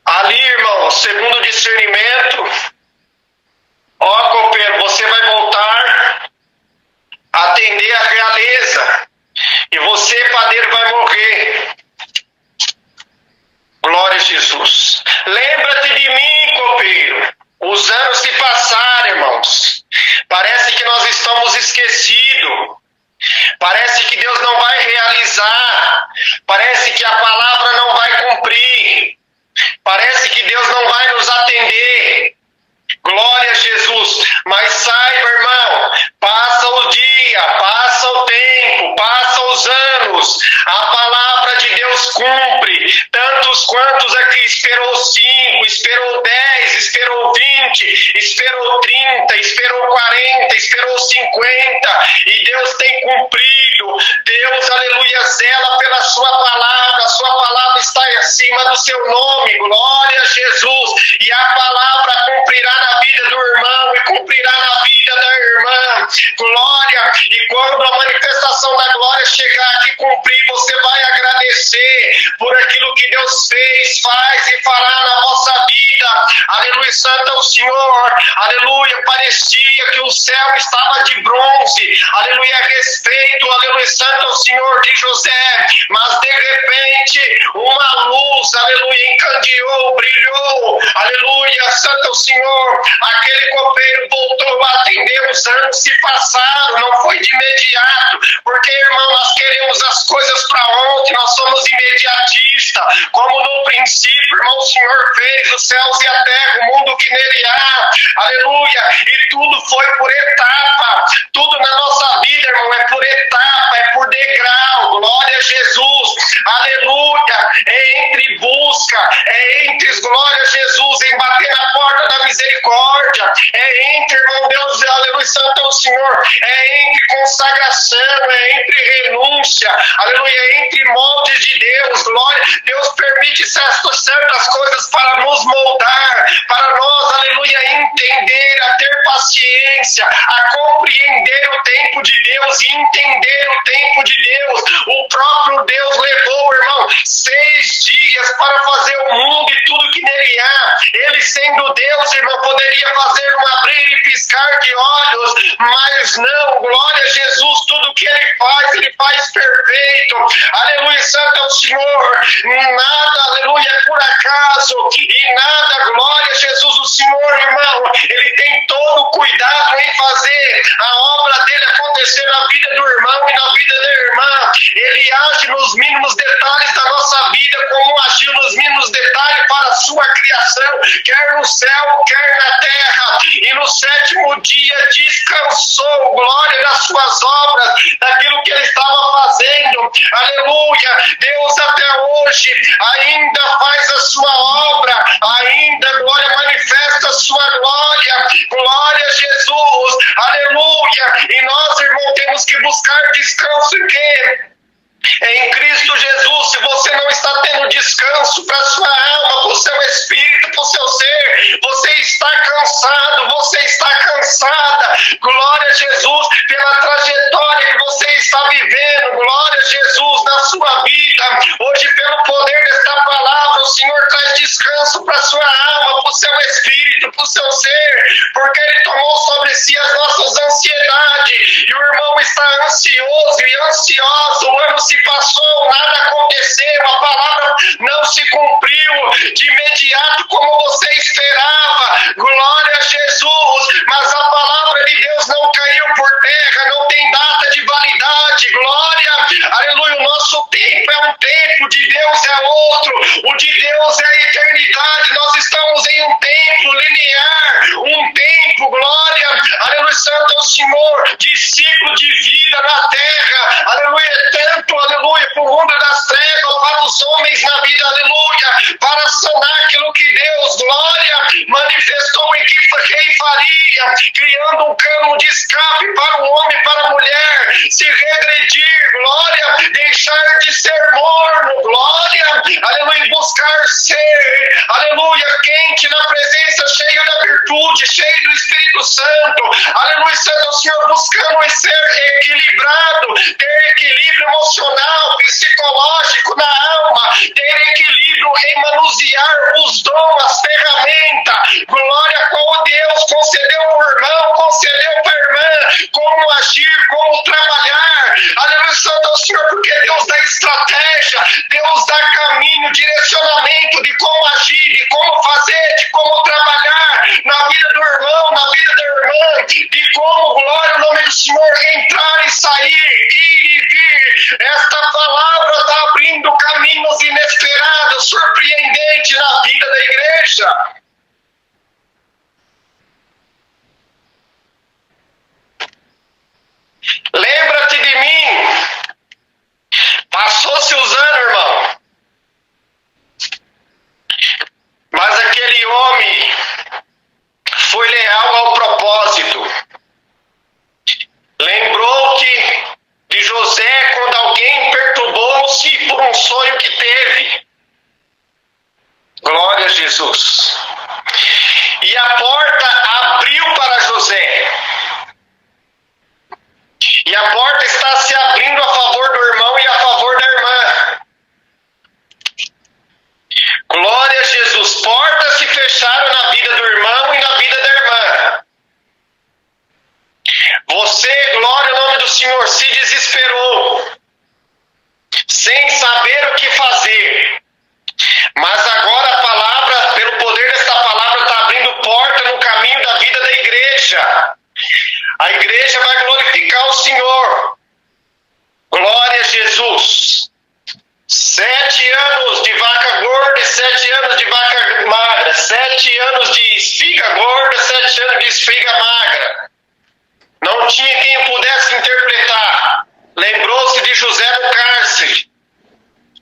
Ali, irmão, segundo o discernimento, ó, copeiro, você vai voltar a atender a realeza, e você, padeiro, vai morrer. Glória a Jesus. Lembra-te de mim, copeiro. Os anos se passaram, irmãos. Parece que nós estamos esquecidos. Parece que Deus não vai realizar. Parece que a palavra não vai cumprir. Parece que Deus não vai nos atender. Glória a Jesus. Mas saiba, irmão, passa o dia, passa o tempo, passa os anos. A palavra de Deus cumpre. Tantos quantos aqui esperou 5, esperou 10, esperou 20, esperou 30, esperou 40, esperou 50. E Deus tem cumprido. Deus, aleluia, zela pela sua palavra. A sua palavra acima do seu nome, glória a Jesus. E a palavra cumprirá na vida do irmão e cumprirá na vida da irmã, glória. E quando a manifestação da glória chegar aqui e cumprir, você vai agradecer por aquilo que Deus fez, faz e fará na vossa vida. Aleluia, santo é o Senhor. Aleluia, parecia que o céu estava de bronze. Aleluia, a respeito, aleluia, santo é o Senhor de José. Mas de repente, uma luz, aleluia, encandeou, brilhou. Aleluia, santo é o Senhor. Aquele copeiro voltou a atender, os anos se passaram, não foi de imediato. Porque, irmão, nós queremos as coisas para ontem, nós somos imediatistas. Como no princípio, irmão, o Senhor fez os céus e a terra, o mundo que nele há. Aleluia, e tudo foi por etapa. Tudo na nossa vida, irmão, é por etapa, é por degrau. Glória a Jesus. Aleluia, é entre busca, é entre, glória a Jesus, em bater na porta da misericórdia, é entre, irmão Deus, aleluia, santo é o Senhor, é entre consagração, é entre renúncia, aleluia, é entre moldes de Deus, glória. Deus permite certas coisas para nos moldar, para nós, aleluia, entender, a ter paciência, a compreender o tempo de Deus e entender o tempo de Deus. O próprio Deus levou, irmão, 6 dias para fazer o mundo e tudo que nele há. Ele, sendo Deus, irmão, poderia fazer um abrir e piscar de olhos, mas não, glória a Jesus, tudo que ele faz perfeito. Aleluia, santo é o Senhor. Nada, aleluia, é por acaso, e nada, glória a Jesus, o Senhor, irmão, ele tem todo o cuidado em fazer a obra dele acontecer na vida do irmão e na vida da irmã. Ele age nos mínimos detalhes da nossa vida, como agiu nos mínimos detalhes para a sua criação, quer no céu, quer na terra. E no 7º dia descansou, glória, das suas obras, daquilo que ele estava fazendo. Aleluia, Deus até hoje ainda faz a sua obra, ainda, glória, manifesta a sua glória, glória a Jesus, aleluia. E nós, irmão, temos que buscar descanso em quê? Em Cristo Jesus. Se você não está tendo descanso para a sua alma, para o seu espírito, para o seu ser, você está cansado, você está cansada, glória a Jesus, pela trajetória que você está vivendo, glória a Jesus, na sua vida. Hoje, pelo poder desta palavra, o Senhor traz descanso para a sua alma, para o seu espírito, para o seu ser, porque Ele tomou sobre si as nossas ansiedades, e o irmão está ansioso e ansioso. O ano se passou, nada aconteceu, a palavra não se cumpriu de imediato como você esperava, glória a Jesus, mas a palavra de Deus não caiu por terra, não tem data de validade, glória, aleluia. O nosso tempo é um tempo, de Deus é outro, o de Deus é a eternidade. Nós estamos em um tempo linear, um tempo, glória, aleluia, santo é o Senhor, de ciclo de vida na terra, aleluia, tanto, aleluia, para o mundo das trevas, para os homens na vida, aleluia, para sanar aquilo que Deus, glória, manifestou em quem faria, criando um cano de escape para o homem e para a mulher, se regredir, glória, deixar de ser morno, glória, aleluia, buscar ser, aleluia, quente na presença, cheio da virtude, cheio do Espírito Santo, aleluia, santo é o Senhor, buscando ser equilibrado, ter equilíbrio emocional, psicológico na alma, ter equilíbrio em manusear os dons, as ferramentas, glória, como Deus concedeu para o irmão, concedeu para a irmã, como agir, como trabalhar, aleluia, santo é o Senhor, porque Deus dá estratégia, Deus dá caminho, direcionamento de como agir, de como fazer, de como trabalhar na vida do irmão, na vida da irmã, de como, glória, o nome do Senhor, entrar e sair, ir e vir. Esta palavra está abrindo caminhos inesperados, surpreendentes na vida da igreja. Lembra-te de mim. Passou-se os anos, irmão, mas aquele homem foi leal ao propósito. Lembrou-te de José quando alguém perturbou-se por um sonho que teve. Jesus. E a porta abriu para José. E a porta está se abrindo a favor do irmão e a favor da irmã. Glória a Jesus. Portas se fecharam na vida do irmão e na vida da irmã. Você, glória ao nome do Senhor, se desesperou, sem saber o que fazer. Mas agora a palavra, pelo poder desta palavra, está abrindo porta no caminho da vida da igreja. A igreja vai glorificar o Senhor. Glória a Jesus. 7 anos de vaca gorda e 7 anos de vaca magra. 7 anos de espiga gorda, 7 anos de espiga magra. Não tinha quem pudesse interpretar. Lembrou-se de José no cárcere.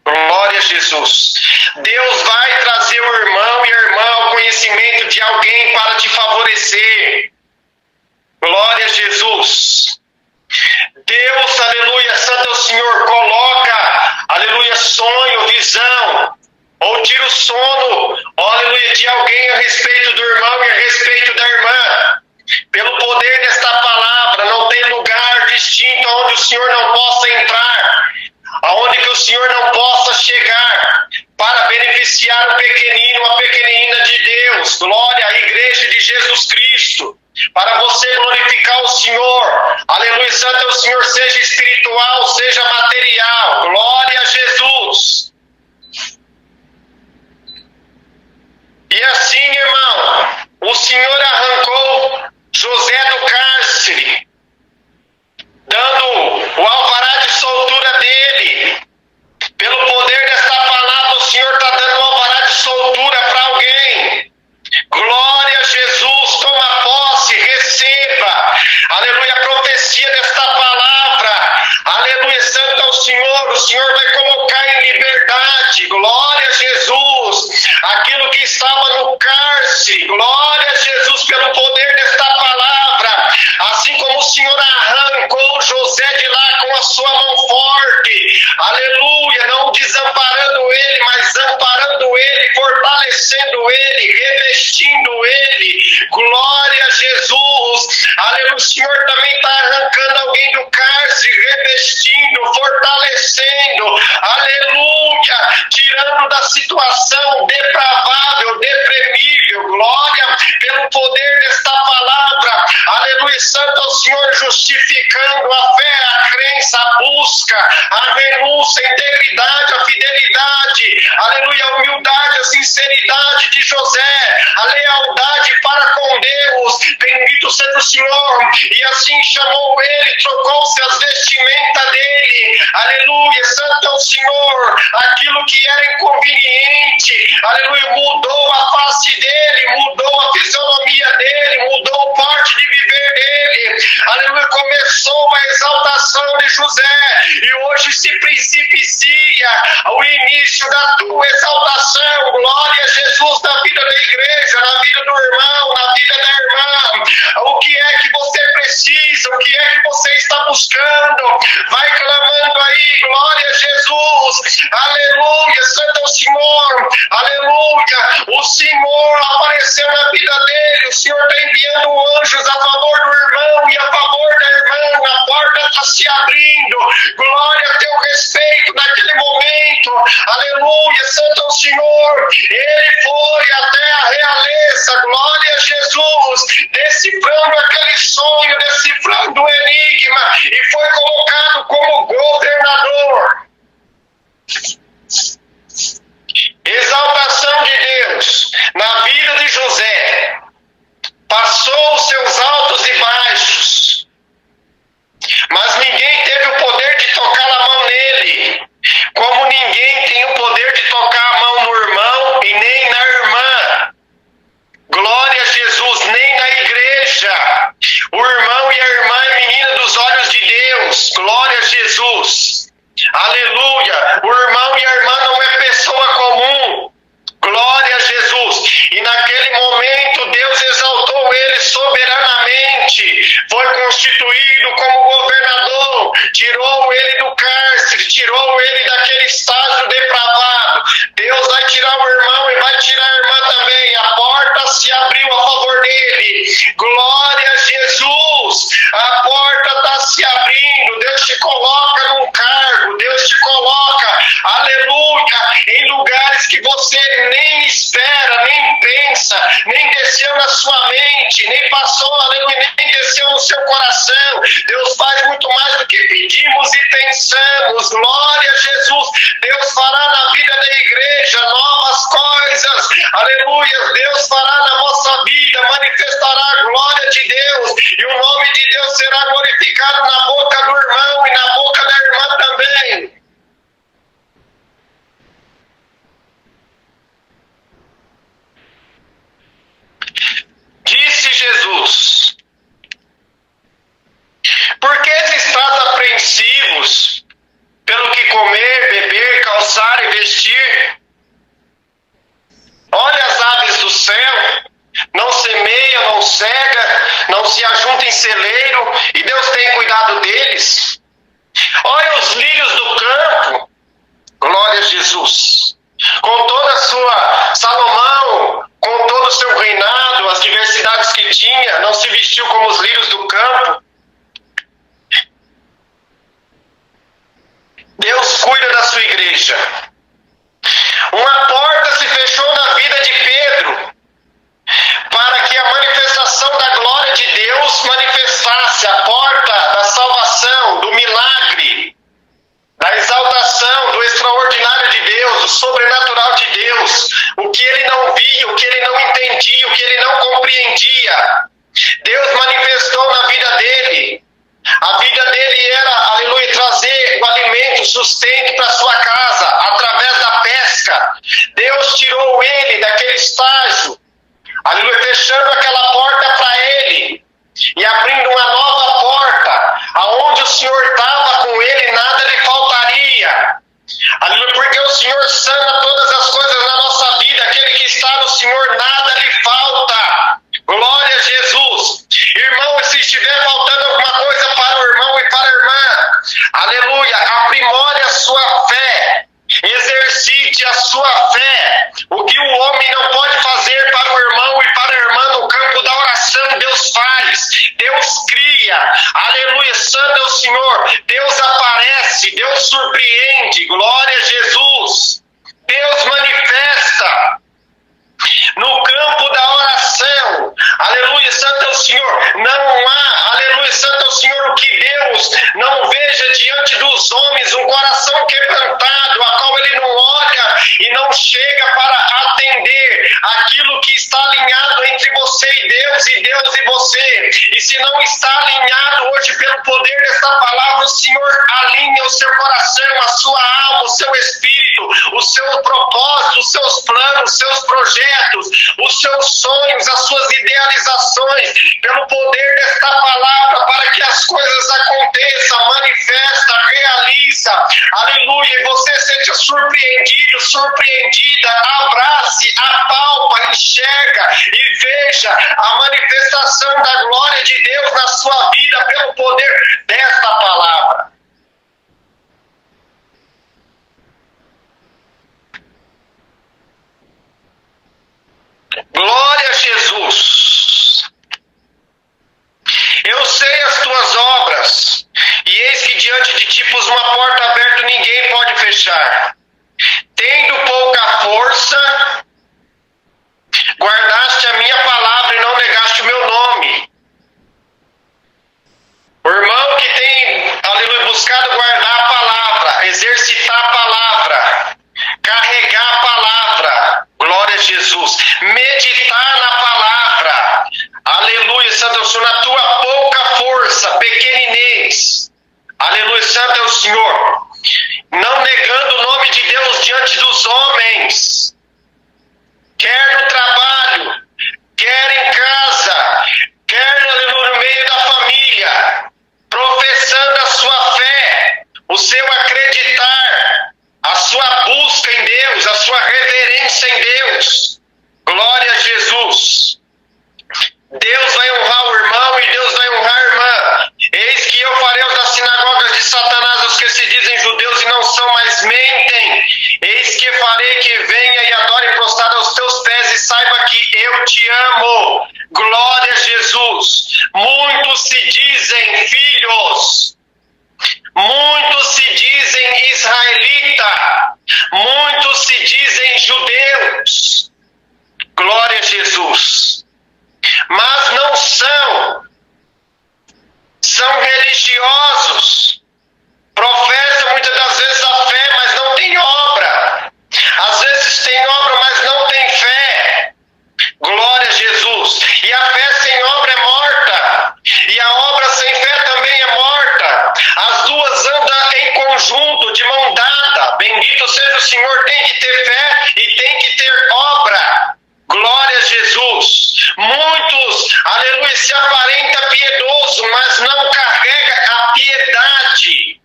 Glória a Jesus. Deus vai trazer o irmão e a irmã ao conhecimento de alguém para te favorecer. Glória a Jesus. Deus, aleluia, santo é o Senhor, coloca, aleluia, sonho, visão, ou tira o sono, aleluia, de alguém a respeito do irmão e a respeito da irmã. Pelo poder desta palavra, não tem lugar distinto onde o Senhor não possa entrar, aonde que o Senhor não possa chegar, para beneficiar o pequenino, a pequenina de Deus. Glória à igreja de Jesus Cristo. Para você glorificar o Senhor, aleluia, santo é o Senhor, seja espiritual, seja material, glória a Jesus. E assim, irmão, o Senhor arrancou José do cárcere, dando o alvará de soltura dele. Pelo poder desta palavra, o Senhor está dando um alvará de soltura para alguém. Glória a Jesus, toma posse, receba, aleluia, a profecia desta palavra, aleluia, santo é o Senhor vai colocar em liberdade, glória a Jesus, aquilo que estava no cárcere, glória a Jesus, pelo poder desta palavra, assim como o Senhor arrancou José de lá com a sua mão forte, aleluia, não desamparando ele, mas amparando ele, fortalecendo ele, revestindo ele, glória a Jesus, aleluia, o Senhor também está arrancando alguém do cárcere, revestindo, fortalecendo, aleluia, tirando da situação depravável, deprimível, glória, pelo poder desta palavra, aleluia, santo é o Senhor, justificando a fé, a crença, a busca, a renúncia, a integridade, a fidelidade, aleluia, a humildade, a sinceridade de José, a lealdade para com Deus, bendito seja o Senhor, e assim chamou ele, trocou-se as vestimentas dele, aleluia, santo é o Senhor, aquilo que era inconveniente, aleluia, mudou a face dele, mudou a fisionomia dele, mudou o porte de viver dele, aleluia, começou a exaltação de José, e hoje se principicia o início da tua exaltação, glória a Jesus, na vida da igreja, na vida do irmão, na vida da irmã, o que é que você precisa, o que é que você está buscando, vai clamando aí, glória a Jesus, aleluia, santo é o Senhor, aleluia, o Senhor apareceu na vida dele, o Senhor está enviando anjos a favor do irmão e a favor da irmã, a porta está se abrindo, glória a teu respeito naquele momento, aleluia, santo é o Senhor, ele foi até a realeza, glória a Jesus, decifrando aquele sonho, decifrando o enigma, e foi colocado como governador. Exaltação de Deus na vida de José, passou os seus altos e baixos, mas ninguém teve o poder de tocar a mão nele, como ninguém tem o poder de tocar a mão no irmão e nem na irmã. Glória a Jesus, nem na igreja. O irmão e a irmã é menina dos olhos de Deus. que você nem espera, nem pensa, nem desceu na sua mente, nem passou, aleluia, nem desceu no seu coração. Deus faz muito mais do que pedimos e pensamos. Glória a Jesus. Deus fará na vida da igreja novas coisas. Aleluia. Deus fará na nossa vida, manifestará a glória de Deus. E o nome de Deus será glorificado na boca do irmão e na boca da irmã também. Disse Jesus: por que estáis apreensivos pelo que comer, beber, calçar e vestir? Olha as aves do céu, não semeia, não cega, não se ajunta em celeiro, e Deus tem cuidado deles. Olha os lírios do campo, glória a Jesus. Com toda a sua Salomão, com todo o seu reinado, as diversidades que tinha, não se vestiu como os lírios do campo. Deus cuida da sua igreja. Uma porta se fechou na vida de Pedro, para que a manifestação da glória de Deus manifestasse a porta da salvação, do milagre, da exaltação, do extraordinário de Deus, do sobrenatural de Deus, o que ele não via, o que ele não entendia, o que ele não compreendia. Deus manifestou na vida dele. A vida dele era, aleluia, trazer o alimento, o sustento para sua casa, através da pesca. Deus tirou ele daquele estágio, aleluia, fechando aquela porta para ele e abrindo uma nova porta, aonde o Senhor estava com ele, nada lhe faltaria. Aleluia, porque o Senhor sana todas as coisas na nossa vida. Aquele que está no Senhor, nada lhe falta. Glória a Jesus. Irmão, se estiver faltando alguma coisa para o irmão e para a irmã, aleluia, aprimore a sua fé, exercite a sua fé. O que o homem não pode fazer para o irmão e para a irmã no campo da oração, Deus faz, Deus cria, aleluia, santo é o Senhor, Deus aparece, Deus surpreende, glória a Jesus. Deus manifesta no campo da oração, aleluia, santo é o Senhor. Não há, aleluia, santo é o Senhor, o que Deus não veja diante dos homens, um coração quebrantado, a qual ele não olha e não chega para atender aquilo que está alinhado entre você e Deus e você. E se não está alinhado hoje pelo poder desta palavra, o Senhor alinha o seu coração, a sua alma, o seu espírito, o seu propósito, os seus planos, os seus projetos, os seus sonhos, as suas idealizações, pelo poder desta palavra, para que as coisas aconteçam, manifesta, realiza, aleluia, e você seja surpreendido, surpreendida, abrace, apalpa, enxerga e veja a manifestação da glória de Deus na sua vida pelo poder desta palavra. Glória a Jesus. Eu sei as tuas obras, e eis que diante de ti pus uma porta aberta, ninguém pode fechar. Tendo pouca força, guardaste a minha palavra e não negaste o meu nome. O irmão que tem, aleluia, buscado guardar a palavra, exercitar a palavra, carregar a palavra, glória a Jesus, meditar na palavra, aleluia, santo é o Senhor, na tua pouca força, pequeninez, aleluia, santo é o Senhor, não negando o nome de Deus diante dos homens, quer no trabalho, quer em casa, quer, aleluia, no meio da família, professando a sua fé, o seu acreditar, a sua busca em Deus, a sua reverência em Deus. Glória a Jesus. Deus vai honrar o irmão e Deus vai honrar a irmã. Eis que eu farei os das sinagogas de Satanás, os que se dizem judeus e não são, mas mentem. Eis que farei que venha e adore prostrado aos teus pés e saiba que eu te amo. Glória a Jesus. Muitos se dizem filhos, muitos se dizem israelita, muitos se dizem judeus, judeus, glória a Jesus, mas não são religiosos, professam muitas das vezes a fé, mas não tem obra, às vezes tem obra, mas não tem fé, glória a Jesus, e a fé sem obra é morta, e a obra sem fé também é morta, as duas andam em conjunto, de mão dada, bendito seja o Senhor, tem que ter fé e tem que ter obra, glória a Jesus. Muitos, aleluia, se aparenta piedoso, mas não carrega a piedade,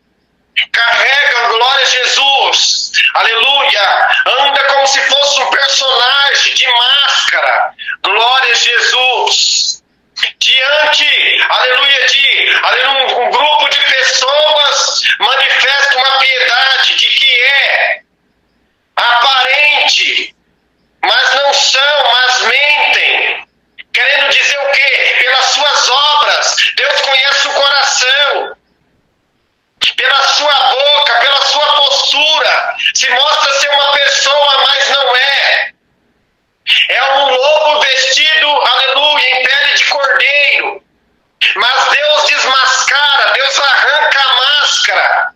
carrega, glória a Jesus, aleluia, anda como se fosse um personagem de máscara, glória a Jesus, diante, aleluia, um grupo de pessoas manifesta uma piedade de que é aparente, mas não são, mas mentem, querendo dizer o quê? Pelas suas obras, Deus conhece o coração, pela sua boca, pela sua postura, se mostra ser uma pessoa, mas não é. É um lobo vestido, aleluia, em pele de cordeiro. Mas Deus desmascara, Deus arranca a máscara.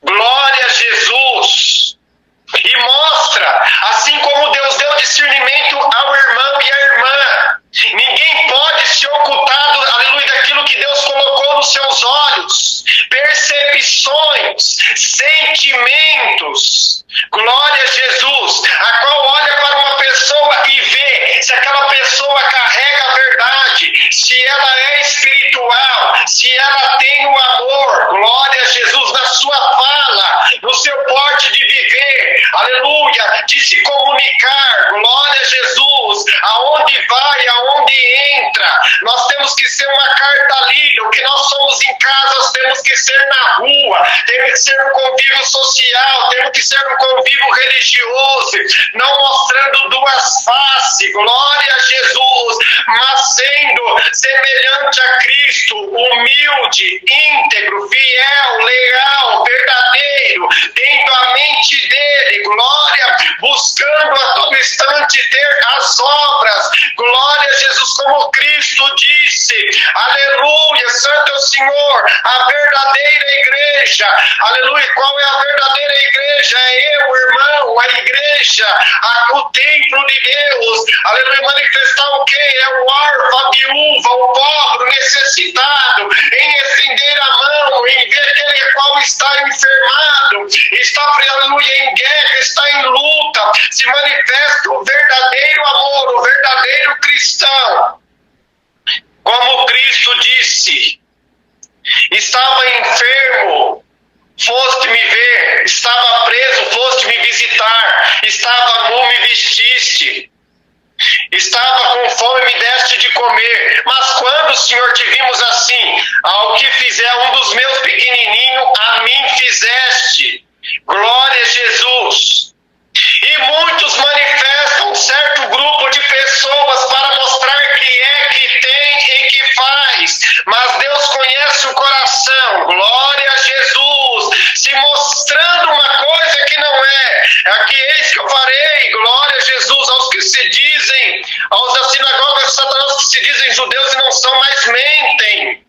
Glória a Jesus. E mostra, assim como Deus deu discernimento ao irmão e à irmã. Ninguém pode se ocultar, aleluia, daquilo que Deus colocou nos seus olhos. Percepções, sentimentos. Glória a Jesus. A qual olha para uma pessoa e vê se aquela pessoa carrega a verdade, se ela é espiritual, se ela tem o amor. Glória a Jesus, na sua fala, no seu porte de viver, aleluia, de se comunicar. Glória a Jesus. Aonde vai, aonde entra, nós temos que ser uma carta lida. O que nós somos em casa, nós temos que ser na rua, temos que ser um convívio social, temos que ser um convívio religioso, não mostrando duas faces, glória a Jesus, mas sendo semelhante a Cristo, humilde, íntegro, fiel, leal, verdadeiro, tendo a mente dele, glória, buscando a todo instante ter as obras, glória a Jesus, como Cristo disse, aleluia, santo é o Senhor, a verdadeira igreja, aleluia. Qual é a verdadeira igreja? É eu, irmão, a igreja, o templo de Deus, aleluia, manifestar o que? É o órfão, a viúva, o pobre, o necessitado, em estender a mão, em ver aquele qual está enfermado, está, aleluia, em guerra, está em luta, se manifesta o verdadeiro amor, o verdadeiro cristão. Como Cristo disse, estava enfermo, foste me ver, estava preso, foste me visitar, estava nu, me vestiste, estava com fome, me deste de comer. Mas quando, Senhor, te vimos assim, ao que fizer um dos meus pequenininhos, a mim fizeste. Glória a Jesus. E muitos manifestam um certo grupo de pessoas para mostrar que é, que tem e que faz. Mas Deus conhece o coração. Glória a Jesus. Se mostrando uma coisa que não é. Aqui eis que eu farei. Glória a Jesus aos que se dizem, aos da sinagoga de Satanás que se dizem judeus e não são, mas mentem.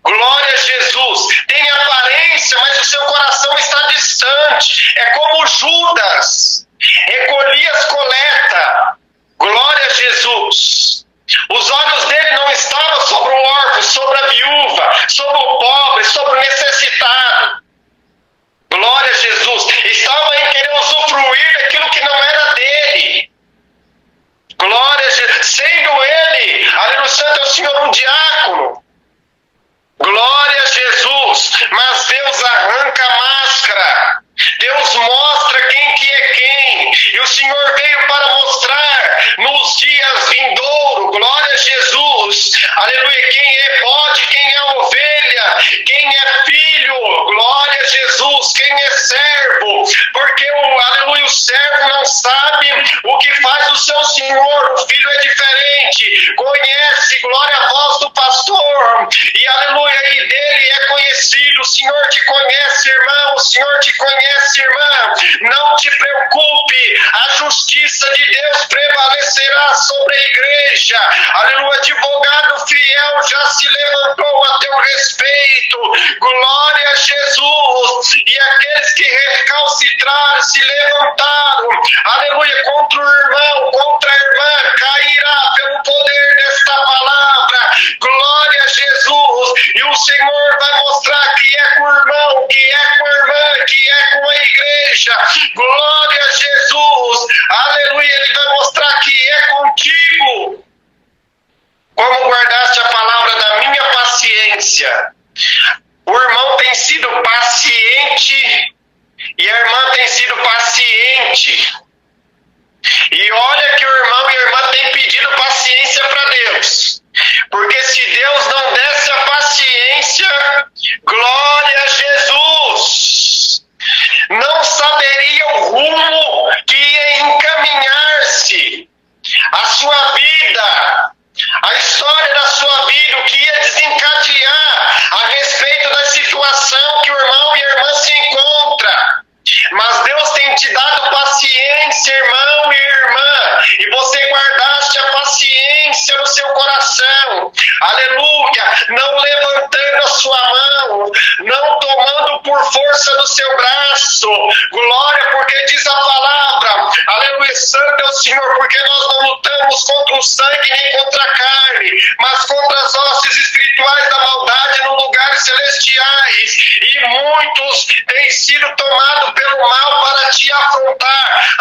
Glória a Jesus. Tem aparência, mas o seu coração está distante. É como Judas. Recolhias coleta. Glória a Jesus. Os olhos dele não estavam sobre o órfão, sobre a viúva, sobre o pobre, sobre o necessitado. Glória a Jesus. Estava em querer usufruir daquilo que não era dele. Glória a Jesus. Sendo ele, aleluia, santo é o Senhor, um diácono. Glória a Jesus. Mas Deus arranca a máscara. Deus mostra quem que é quem. E o Senhor veio para mostrar nos dias vindouros, glória a Jesus, aleluia, quem é bode, quem é ovelha, quem é filho, glória a Jesus, quem é servo, porque aleluia, o servo não sabe o que faz o seu Senhor, o filho é diferente, conhece, glória a voz do pastor, e aleluia, e dele é conhecido. O Senhor te conhece, irmão, o Senhor te conhece, irmã. Não te preocupe, a justiça justiça de Deus prevalecerá sobre a igreja. Aleluia, advogado fiel já se levantou a teu respeito. Glória a Jesus. E aqueles que recalcitraram, se levantaram, aleluia, contra o irmão, contra a irmã, cairá pelo poder desta palavra. Glória a Jesus. E o Senhor vai mostrar que é com o irmão, que é com a irmã, que é com a igreja. Glória a Jesus. Aleluia. Ele vai mostrar que é contigo. Como guardaste a palavra da minha paciência. O irmão tem sido paciente e a irmã tem sido paciente. E olha que o irmão e a irmã têm pedido paciência para Deus. Porque se Deus não desse a paciência, glória a Jesus, não saberia o rumo que ia encaminhar-se a sua vida, a história da sua vida, o que ia desencadear a respeito da situação que o irmão e a irmã se encontram. Mas Deus tem te dado paciência, irmão e irmã, e você guardaste a paciência no seu coração, aleluia, não levantando a sua mão, não tomando por força do seu braço, glória, porque diz a palavra, aleluia, santo é o Senhor, porque nós não lutamos contra o sangue nem contra a carne, mas contra as hostes espirituais da maldade no lugares celestiais, e muitos têm sido tomados pelo mal para te afrontar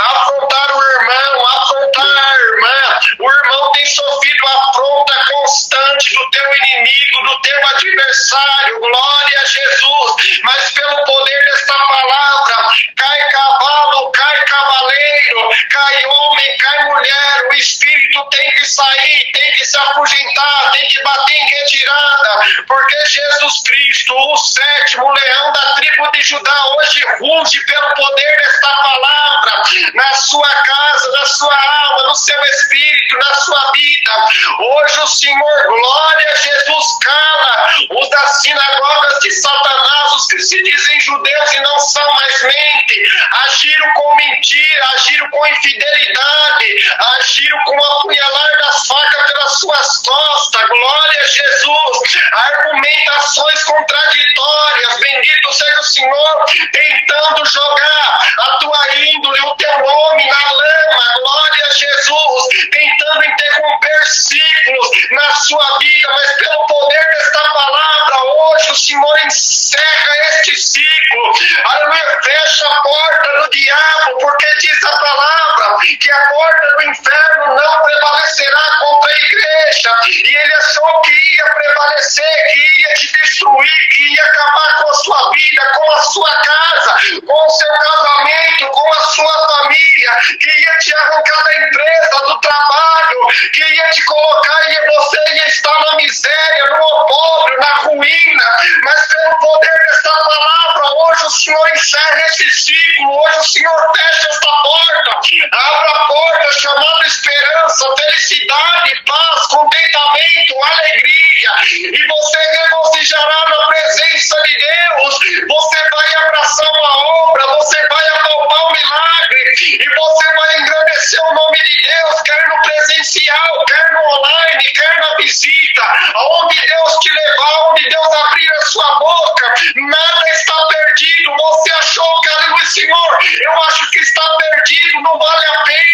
o irmão, afrontar a irmã. O irmão tem sofrido afronta constante do teu inimigo, do teu adversário, glória a Jesus, mas pelo poder desta palavra, cai cavalo, cai cavaleiro, cai homem, cai mulher, o espírito tem que sair, tem que se afugentar, tem que bater em retirada, porque Jesus Cristo, o sétimo leão da tribo de Judá, hoje ruge pelo poder desta palavra, na sua casa, na sua alma, no seu espírito, na sua vida. Hoje o Senhor, glória a Jesus, cala os das sinagogas de Satanás, os que se dizem judeus e não são, mas mentem, agiram com mentira, agiram com infidelidade, agiram com o apunhalar das facas pelas suas costas, glória a Jesus, argumentações contraditórias, bendito seja o Senhor, tentando jogar a tua índole, o teu nome na lama, glória a Jesus, tentando interromper ciclos na sua vida, mas pelo poder desta palavra, hoje o Senhor encerra este ciclo, aleluia, fecha a porta do diabo, porque diz a palavra que a porta do inferno não prevalecerá contra a igreja, e ele achou que ia prevalecer, que ia te destruir, que ia acabar com a sua vida, com a sua casa, com o seu casamento, com a sua família, que ia te arrancar da empresa, do trabalho, que ia te colocar e você ia estar na miséria, no opróbrio, na ruína, mas pelo poder desta palavra, hoje o Senhor encerra esse ciclo, hoje o Senhor fecha esta porta, abre a porta chamada esperança, felicidade, paz, contentamento, alegria, e você regozijará na presença de Deus, você vai abraçar uma obra, você vai apalpar um milagre, e você vai engrandecer o nome de Deus, quer no presencial, quer no online, quer na visita, aonde Deus te levar, onde Deus abrir a sua boca, nada está perdido. Você achou que, aleluia, Senhor, eu acho que está perdido, não vale a pena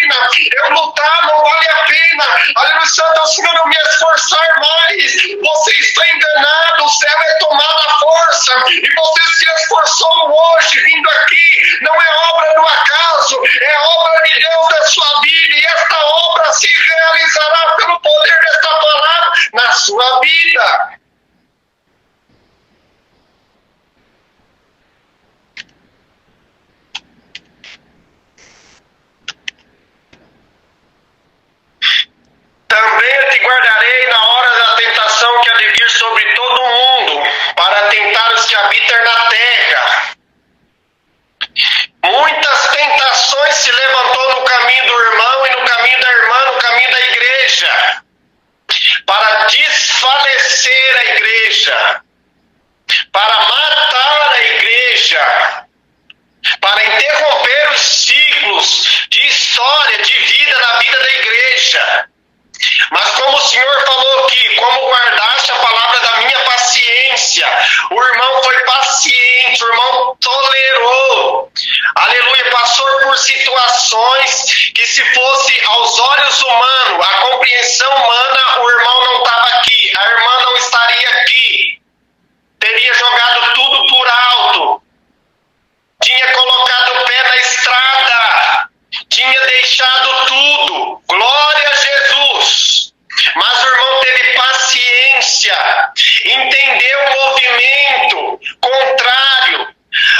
eu lutar, não vale a pena, aleluia, Santo Senhor, eu me esforçar mais. Você está enganado, o céu é tomado à força, e você se esforçou hoje, vindo aqui, não é obra do acaso, é obra de Deus da sua vida, e esta obra se realizará pelo poder desta palavra na sua vida. Também eu te guardarei na hora da tentação que há de vir sobre todo mundo, para tentar os que habitam na terra. Muitas tentações se levantou no caminho do irmão e no caminho da irmã, no caminho da igreja, para desfalecer a igreja, para matar a igreja, para interromper os ciclos de história história de vida na vida da igreja. Mas como o Senhor falou aqui, como guardaste a palavra da minha paciência, o irmão foi paciente, o irmão tolerou, aleluia, passou por situações que, se fosse aos olhos humanos, a compreensão humana, o irmão não estava aqui, a irmã não estaria aqui, teria jogado tudo por alto, tinha colocado o pé na estrada, tinha deixado tudo, glória a Jesus. Mas o irmão teve paciência, entendeu o movimento contrário,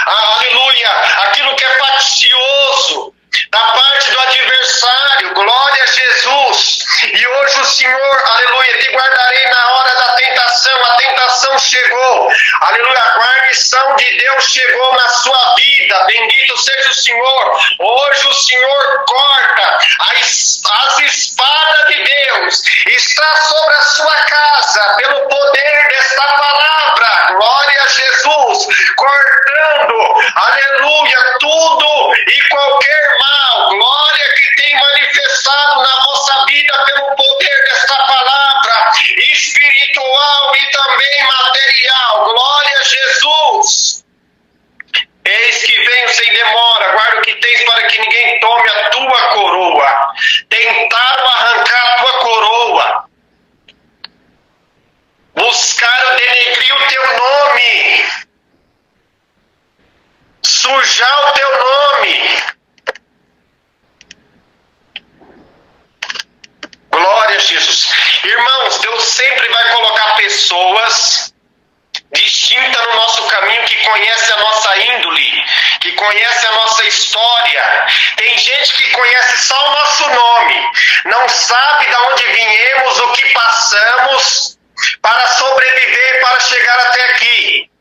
aleluia, aquilo que é faccioso da parte do adversário, glória a Jesus. E hoje o Senhor, aleluia, te guardarei na hora da tentação. A tentação chegou, aleluia, a guarnição de Deus chegou na sua vida, bendito seja o Senhor. Hoje o Senhor corta as espadas de Deus, está sobre a sua casa, pelo poder desta palavra, glória a Jesus, cortando, aleluia, tudo e qualquer mal, glória, que tem manifestado na vossa vida pelo poder desta palavra, espiritual e também material, glória a Jesus. Eis que venho sem demora, guarda o que tens para que ninguém tome a tua coroa. Tentaram arrancar a tua coroa, buscaram denegrir o teu nome, sujar o teu nome. Glória a Jesus. Irmãos, Deus sempre vai colocar pessoas distintas no nosso caminho, que conhece a nossa índole, que conhece a nossa história. Tem gente que conhece só o nosso nome, não sabe de onde viemos, o que passamos para sobreviver, para chegar até aqui.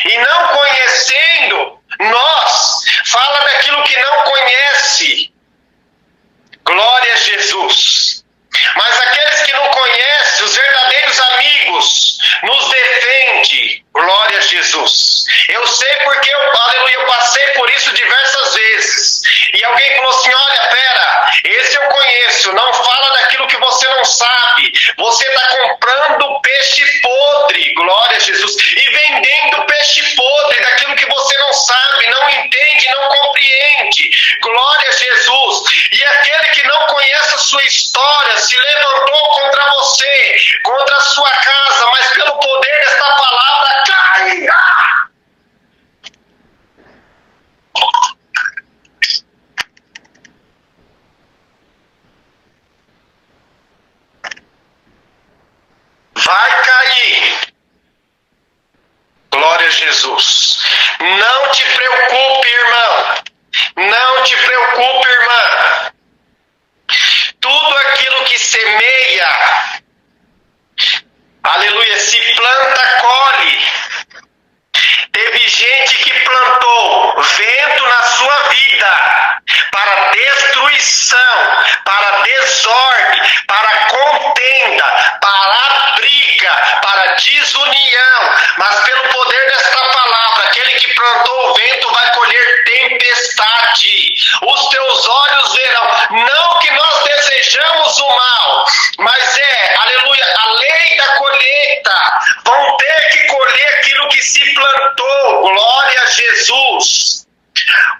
E não conhecendo, nós fala daquilo que não conhece. Glória a Jesus. Mas aqueles que não conhecem, os verdadeiros amigos, nos defende. Glória a Jesus. Eu sei porque aleluia, eu passei por isso diversas vezes. E alguém falou assim, olha, pera, esse eu conheço, não fala daquilo que você não sabe. Você está comprando peixe podre, glória a Jesus, e vendendo peixe podre daquilo que você não sabe, não entende, não compreende. Glória a Jesus. E aquele que não conhece a sua história se levantou contra você, contra a sua casa, mas pelo poder desta palavra cai. Vai cair. Glória a Jesus. Não te preocupe, irmão. Não te preocupe, irmã. Tudo aquilo que semeia, aleluia, se planta, colhe. Teve gente que plantou vento na sua vida para destruição, para desordem, para contenda, para briga, para desunião. Mas pelo poder desta palavra, aquele que plantou o vento vai colher tempestade. Os teus olhos verão. Não que nós desejamos o mal, mas aleluia, a lei da colheita. Vão ter que colher aquilo que se plantou. Glória a Jesus.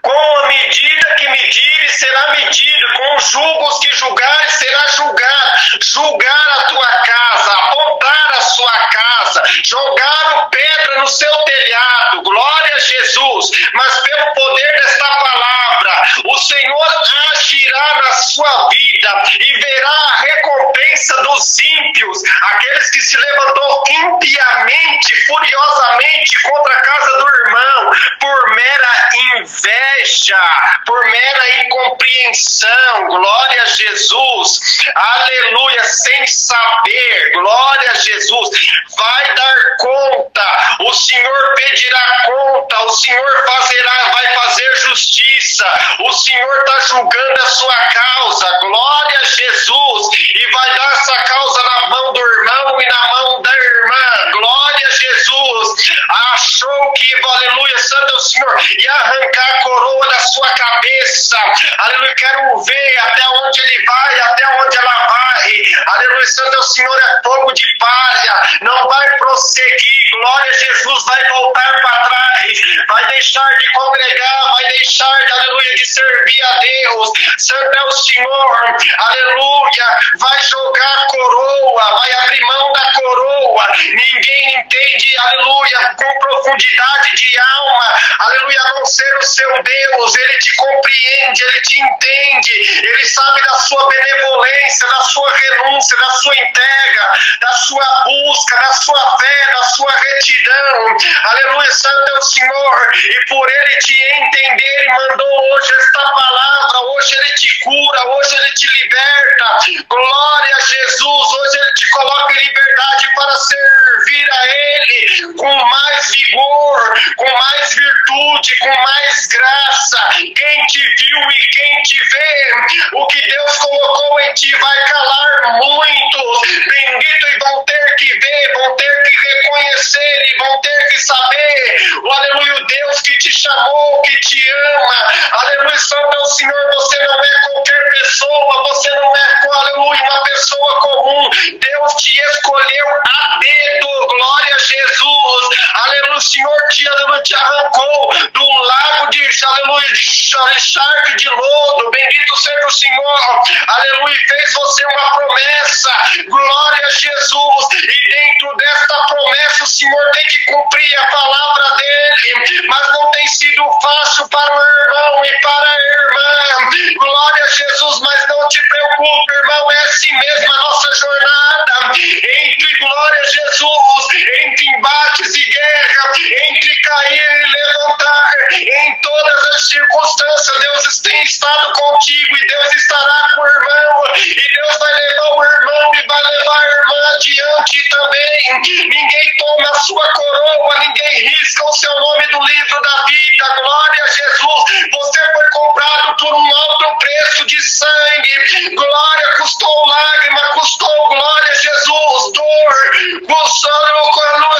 Com a medida que medires, será medido. Com os julgos que julgares, será julgado. Julgar a tua casa, apontar a sua casa, jogaram pedra no seu telhado. Glória a Jesus. Mas pelo poder desta palavra, o Senhor agirá na sua vida e verá a recompensa dos ímpios, aqueles que se levantou impiamente, furiosamente contra a casa do irmão, por mera inveja, por mera incompreensão. Glória a Jesus. Aleluia, sem saber. Glória a Jesus. Vai dar conta. O Senhor pedirá conta. O Senhor vai fazer justiça. O Senhor está julgando a sua causa. Glória a Jesus. E vai dar essa causa na mão do irmão e na mão da irmã. Glória a Jesus. Achou que, aleluia, santo é o Senhor, e arrancar a coroa da sua cabeça. conheça, aleluia, quero ver até onde ele vai, até onde ela vai, aleluia, Santo, o Senhor é fogo de palha, não vai prosseguir, glória a Jesus, vai voltar para trás, vai deixar de congregar, vai deixar, aleluia, de servir a Deus, Santo é o Senhor, aleluia, vai jogar a coroa, vai abrir mão da coroa, ninguém entende, aleluia, com profundidade de alma, aleluia, a não ser o seu Deus, ele te compreende, ele te entende, ele sabe da sua benevolência, da sua renúncia, da sua entrega, da sua busca, da sua fé, da sua retidão, aleluia, Santo é o Senhor, e por ele te entender, ele mandou hoje esta palavra, hoje ele te cura, hoje ele te liberta, glória a Jesus, hoje ele te coloca em liberdade para servir a ele, com mais vigor, com mais virtude, com mais graça, quem te viu e quem te vê, o que Deus colocou em ti vai calar muitos, bendito, e vão ter que ver, vão ter que reconhecer, e vão ter que saber, o aleluia, o Deus que te chamou, que te ama, aleluia, Santo é o Senhor, você não é qualquer pessoa, você não é, aleluia, uma pessoa comum, Deus te escolheu a dedo, glória a Jesus, aleluia, o Senhor te, aleluia, te arrancou do lago de, aleluia, de charque de lodo, bendito seja o Senhor, aleluia, fez você uma promessa, glória a Jesus, e dentro desta promessa o Senhor tem que cumprir a palavra dele, mas não tem sido fácil para o irmão e para a irmã, glória a Jesus, mas não te preocupe, irmão, é assim mesmo a nossa jornada, entre, glória a Jesus, entre embates e guerra, entre cair e levantar, em todas as circunstâncias, Deus tem estado contigo, e Deus estará com o irmão, e Deus vai levar o irmão, e vai levar a irmã adiante também, ninguém toma a sua coroa, ninguém risca o seu nome do livro da vida, glória a Jesus, você foi comprado por um alto preço de sangue, glória, custou lágrima, custou, glória a Jesus, dor,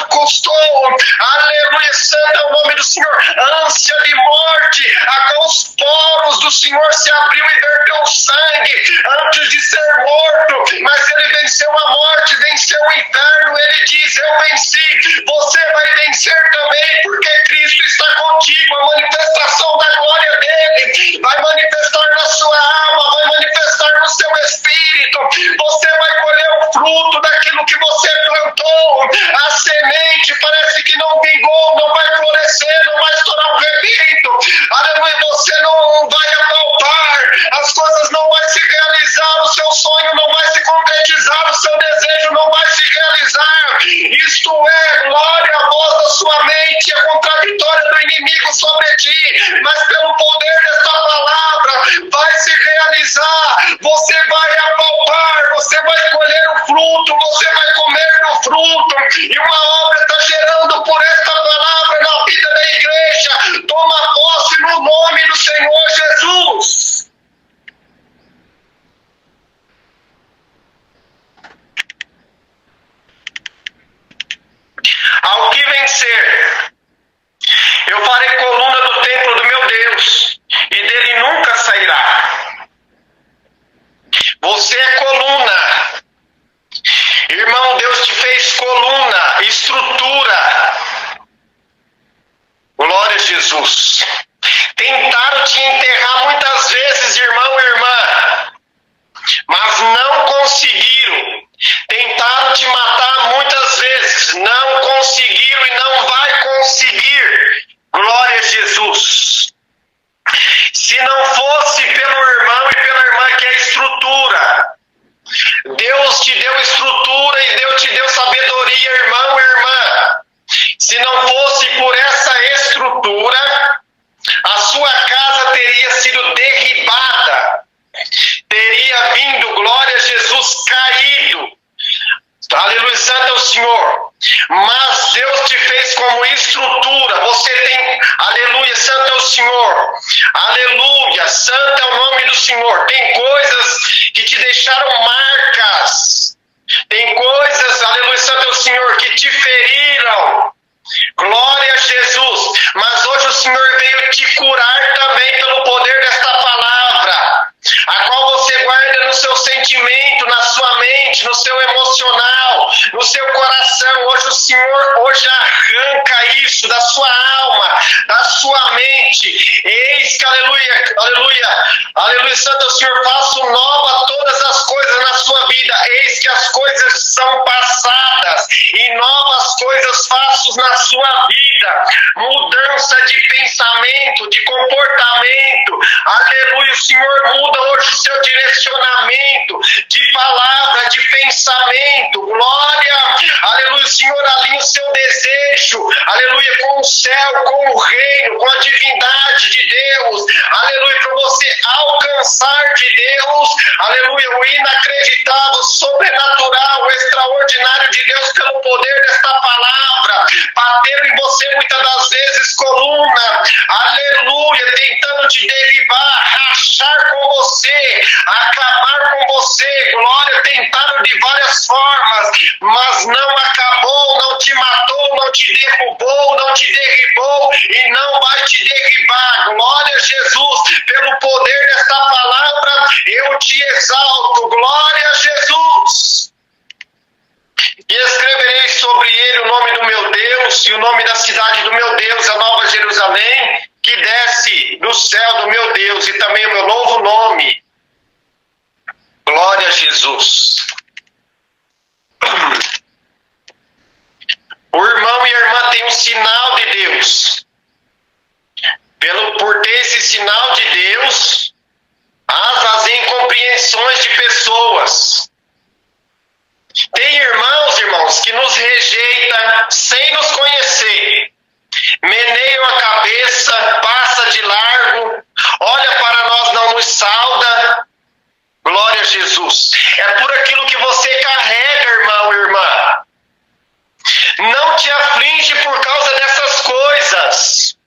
custou, aleluia, santo é o nome do Senhor, ânsia de morte, agora os poros do Senhor se abriu e verteu sangue, antes de ser morto, mas ele venceu a morte, venceu o inferno, ele diz, eu venci, você vai vencer também, porque Cristo está contigo, a manifestação da glória dele, vai manifestar na sua alma, vai manifestar no seu espírito, você vai colher o fruto daquilo que você plantou, a semente parece que não vingou, não vai florescer, não vai estourar um rebento, aleluia, você não vai apalpar, as coisas não vão se realizar, o seu sonho não vai se concretizar, o seu desejo não vai se realizar, isto é, glória, a voz da sua mente, a contraditória do inimigo sobre ti, mas pelo poder desta palavra, vai se realizar, você vai apalpar, você vai colher o fruto, você vai comer do fruto, e uma obra está gerando por esta palavra na vida da igreja, toma posse no nome do Senhor Jesus. Ao que vencer, eu farei coluna do templo do meu Deus, e dele nunca sairá. Você é coluna. Irmão, Deus te fez coluna, estrutura. Glória a Jesus. Tentaram te enterrar muitas vezes, irmão e irmã, mas não conseguiram. Tentaram te matar muitas vezes, não conseguiram e não vai conseguir. Glória a Jesus. Se não fosse pelo irmão e pela irmã que é a estrutura, Deus te deu estrutura e Deus te deu sabedoria, irmão e irmã. Se não fosse por essa estrutura, a sua casa teria sido derribada, teria vindo, glória a Jesus, caído. Aleluia, santo é o Senhor. Mas Deus te fez como estrutura. Você tem, aleluia, santo é o Senhor. Aleluia, santo é o nome do Senhor. Tem coisas que te deixaram marcas. Tem coisas, aleluia, santo é o Senhor, que te feriram. Glória a Jesus. Mas hoje o Senhor veio te curar também pelo poder desta seu sentimento, na sua mente, no seu emocional, no seu coração. Hoje o Senhor arranca isso da sua alma, da sua mente. Eis que, aleluia, aleluia, aleluia, Santo é o Senhor, faço nova todas as coisas na sua vida. Eis que as coisas são passadas e novas coisas faço na sua vida. Mudança de pensamento, de comportamento. Aleluia, o Senhor muda hoje o seu direcionamento de palavra, de pensamento. Glória, aleluia, o Senhor alinha o seu desejo, aleluia, com o céu, com o reino, com a divindade de Deus. Aleluia, para você alcançar de Deus, aleluia, o inacreditável, sobrenatural, o extraordinário de Deus pelo poder desta palavra. Bateram em você muitas das vezes coluna, aleluia, tentando te derribar, rachar com você, acabar com você, glória, tentaram de várias formas, mas não acabou, não te matou, não te derrubou, não te derribou e não vai te derribar. Glória a Jesus, pelo poder desta palavra eu te exalto. Glória a Jesus. E escreverei sobre ele o nome do meu Deus e o nome da cidade do meu Deus, a Nova Jerusalém, que desce do céu do meu Deus, e também o meu novo nome. Glória a Jesus. O irmão e a irmã têm um sinal de Deus. Por ter esse sinal de Deus, as incompreensões de pessoas. Tem irmãos, que nos rejeitam sem nos conhecer. Meneiam a cabeça, passa de largo, olha para nós, não nos sauda. Glória a Jesus. É por aquilo que você carrega, irmão e irmã. Não te aflige por causa dessas coisas.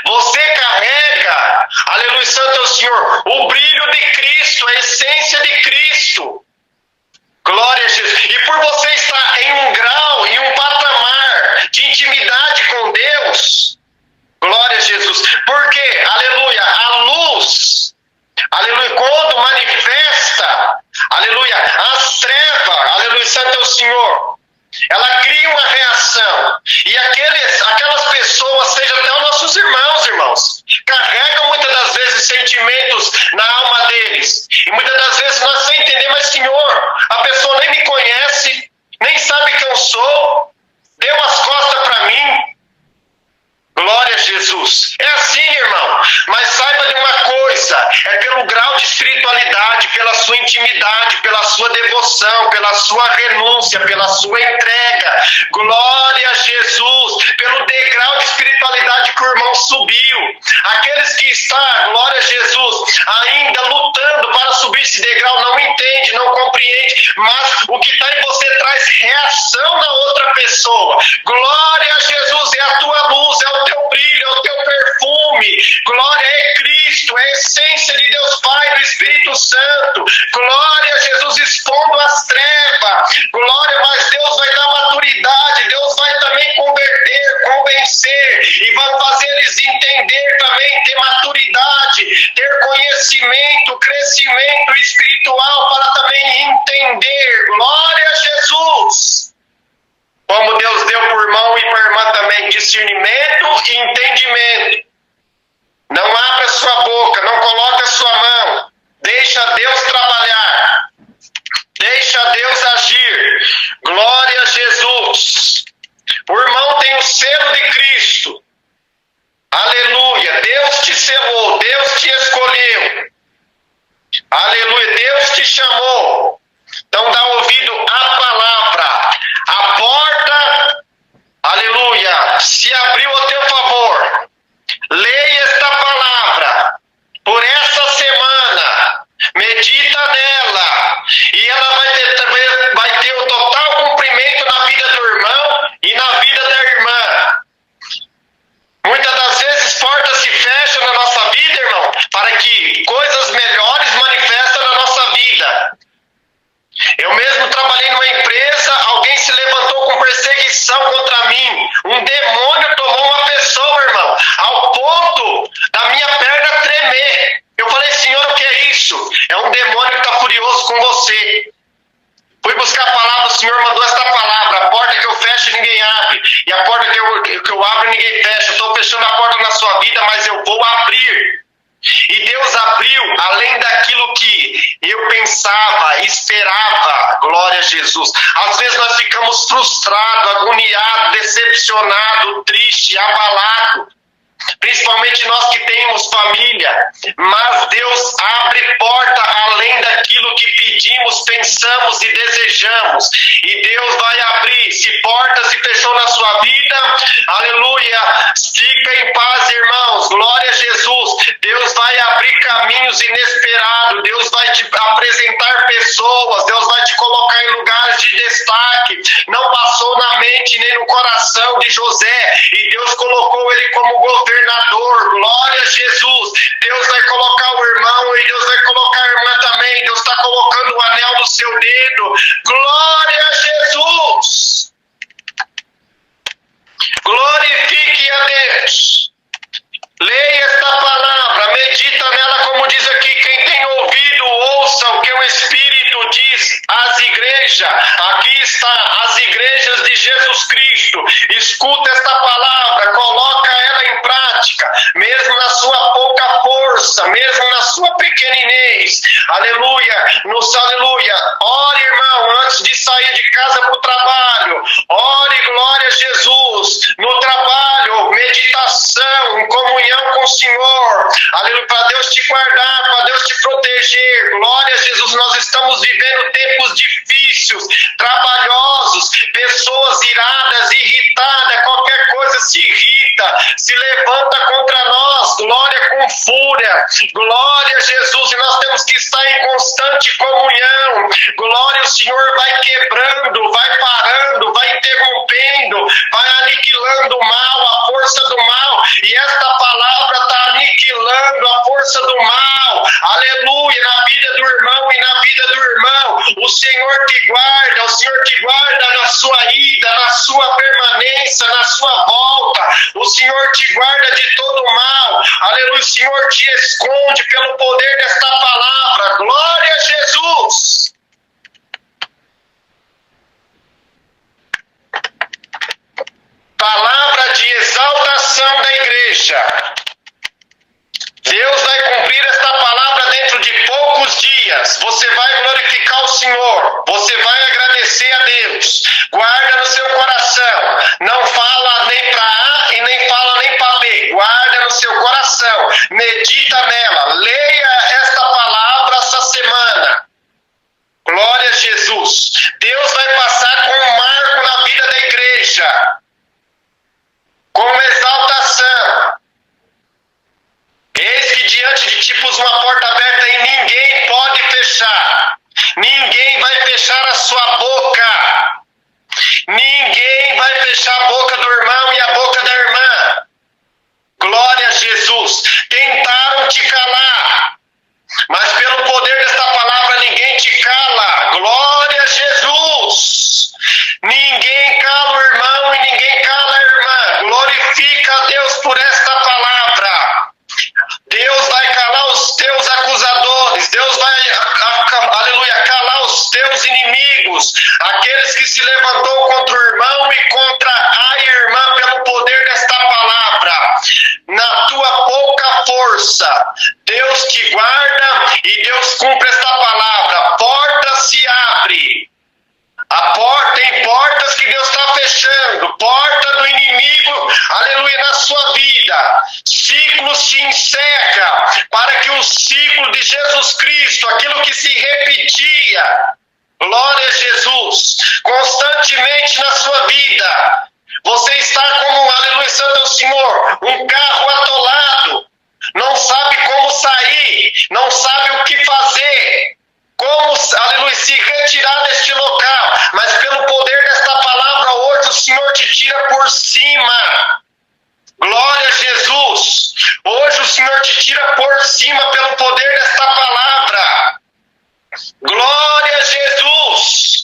Você carrega, aleluia, santo é o Senhor, o brilho de Cristo, a essência de Cristo. Glória a Jesus. E por você estar em um grau, em um patamar de intimidade com Deus, glória a Jesus. Porque, aleluia, a luz, aleluia, quando manifesta, aleluia, as trevas, aleluia, santo é o Senhor, ela cria uma reação. E aquelas pessoas, seja até os nossos irmãos, carregam muitas das vezes sentimentos na alma deles. E muitas das vezes nós sem entender, mas Senhor, a pessoa nem me conhece, nem sabe quem eu sou, deu as costas para mim. Glória a Jesus. É assim, irmão. Mas saiba de uma coisa, é pelo grau de espiritualidade, pela sua intimidade, pela sua devoção, pela sua renúncia, pela sua entrega. Glória a Jesus. Pelo degrau de espiritualidade que o irmão subiu. Aqueles que estão, glória a Jesus, ainda lutando para subir esse degrau, não entende, não compreende, mas o que está em você traz reação na outra pessoa. Glória a Jesus, é a tua luz, é o teu brilho, é o teu perfume. Glória é Cristo, é a essência de Deus Pai, do Espírito Santo. Glória a Jesus, expondo as trevas. Glória, mas Deus vai dar maturidade, Deus vai também converter, convencer, e vai fazer eles entender também, ter maturidade, ter conhecimento, crescimento espiritual para também entender. Glória a Jesus. Como Deus deu para o irmão e para a irmã também discernimento e entendimento. Não abra sua boca, não coloque a sua mão. Deixa Deus trabalhar. Deixa Deus agir. Glória a Jesus. O irmão tem o selo de Cristo. Aleluia. Deus te selou, Deus te escolheu. Aleluia. Deus te chamou. Então dá ouvido à palavra. A porta, aleluia, se abriu a teu favor. Leia esta palavra por essa semana. Medita nela. E ela vai ter o total cumprimento na vida do irmão e na vida da irmã. Muitas das vezes portas se fecham na nossa vida, irmão, para que coisas melhores manifestem na nossa vida. Eu mesmo trabalhei numa empresa, alguém se levantou com perseguição contra mim. Um demônio tomou uma pessoa, irmão, ao ponto da minha perna tremer. Eu falei, Senhor, o que é isso? É um demônio que está Deus com você. Fui buscar a palavra, o Senhor mandou esta palavra: a porta que eu fecho ninguém abre, e a porta que eu abro ninguém fecha. Eu estou fechando a porta na sua vida, mas eu vou abrir. E Deus abriu além daquilo que eu pensava, esperava. Glória a Jesus. Às vezes nós ficamos frustrados, agoniados, decepcionados, tristes, abalados. Principalmente nós que temos família. Mas Deus abre porta além daquilo que pedimos, pensamos e desejamos. E Deus vai abrir. Se porta se fechou na sua vida, aleluia, fica em paz, irmãos. Glória a Jesus. Deus vai abrir caminhos inesperados. Deus vai te apresentar pessoas. Deus vai te colocar em lugares de destaque. Não passou na mente nem no coração de José, e Deus colocou ele como governador. Glória a Jesus. Deus vai colocar o irmão, e Deus vai colocar a irmã também. Deus está colocando o anel no seu dedo. Glória a Jesus. Glorifique a Deus. Leia esta palavra, medita nela, como diz aqui. Quem tem ouvido, ouça o que o Espírito diz às igrejas. Aqui está, as igrejas de Jesus Cristo. Escuta esta palavra, coloca ela em prática, mesmo na sua pouca força, mesmo na sua pequeninez. Aleluia, aleluia. Ore, irmão, antes de sair de casa para o trabalho. Ore, glória a Jesus. No trabalho, meditação, em comunhão com o Senhor, aleluia, para Deus te guardar, para Deus te proteger. Glória a Jesus. Nós estamos vivendo tempos difíceis, trabalhosos, pessoas iradas, irritadas, qualquer coisa se irrita, se levanta contra nós, glória, com fúria. Glória a Jesus. E nós temos que estar em constante comunhão. Glória, o Senhor vai quebrando, vai parando, vai interrompendo, vai aniquilando o mal, a força do mal. E esta palavra está aniquilando a força do mal. Aleluia, na vida do irmão e na vida do irmão. O Senhor te guarda, o Senhor te guarda na sua ida, na sua permanência, na sua volta. O Senhor te guarda de todo mal. Aleluia, o Senhor te esconde pelo poder desta palavra. Glória a Jesus. Palavra de exaltação da igreja. Deus vai cumprir esta palavra dentro de poucos dias. Você vai glorificar o Senhor. Você vai agradecer a Deus. Guarda no seu coração. Não fala nem para A e nem fala nem para B. Guarda no seu coração. Medita nela. Leia esta palavra essa semana. Glória a Jesus. Deus vai passar com um marco na vida da igreja, com exaltação. Eis que diante de ti pus uma porta aberta e ninguém pode fechar. Ninguém vai fechar a sua boca. Ninguém vai fechar a boca do irmão e a boca da irmã. Glória a Jesus. Tentaram te calar, mas pelo poder desta palavra ninguém te cala. Glória a Jesus. Ninguém cala o irmão e ninguém cala a irmã. Glorifica a Deus por esta palavra. Deus vai calar os teus acusadores. Deus vai, aleluia, calar os teus inimigos. Aqueles que se levantou contra o irmão e contra a irmã pelo poder desta palavra. Na tua pouca força, Deus te guarda e Deus cumpre esta palavra. A porta se abre. Tem portas que Deus está fechando. Porta do inimigo, aleluia, na sua vida. Ciclo se encerra para que o ciclo de Jesus Cristo, aquilo que se repetia, glória a Jesus, constantemente na sua vida. Você está como, aleluia, santo é o Senhor, um carro atolado. Não sabe como sair, não sabe o que fazer. Como, aleluia, se retirar deste local, mas pelo poder desta palavra hoje o Senhor te tira por cima. Glória a Jesus. Hoje o Senhor te tira por cima pelo poder desta palavra. Glória a Jesus.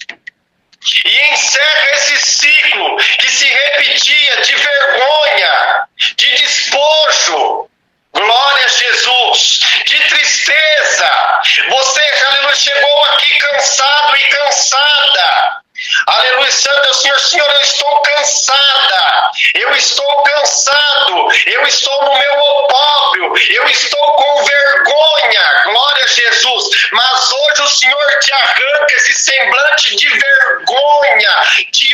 E encerra esse ciclo que se repetia de vergonha, de despojo. Glória a Jesus, de tristeza. Você, aleluia, chegou estou aqui cansado e cansada. Aleluia, santo é o Senhor. Senhor, eu estou cansada, eu estou cansado, eu estou no meu opróbrio, eu estou com vergonha, glória a Jesus. Mas hoje o Senhor te arranca esse semblante de vergonha,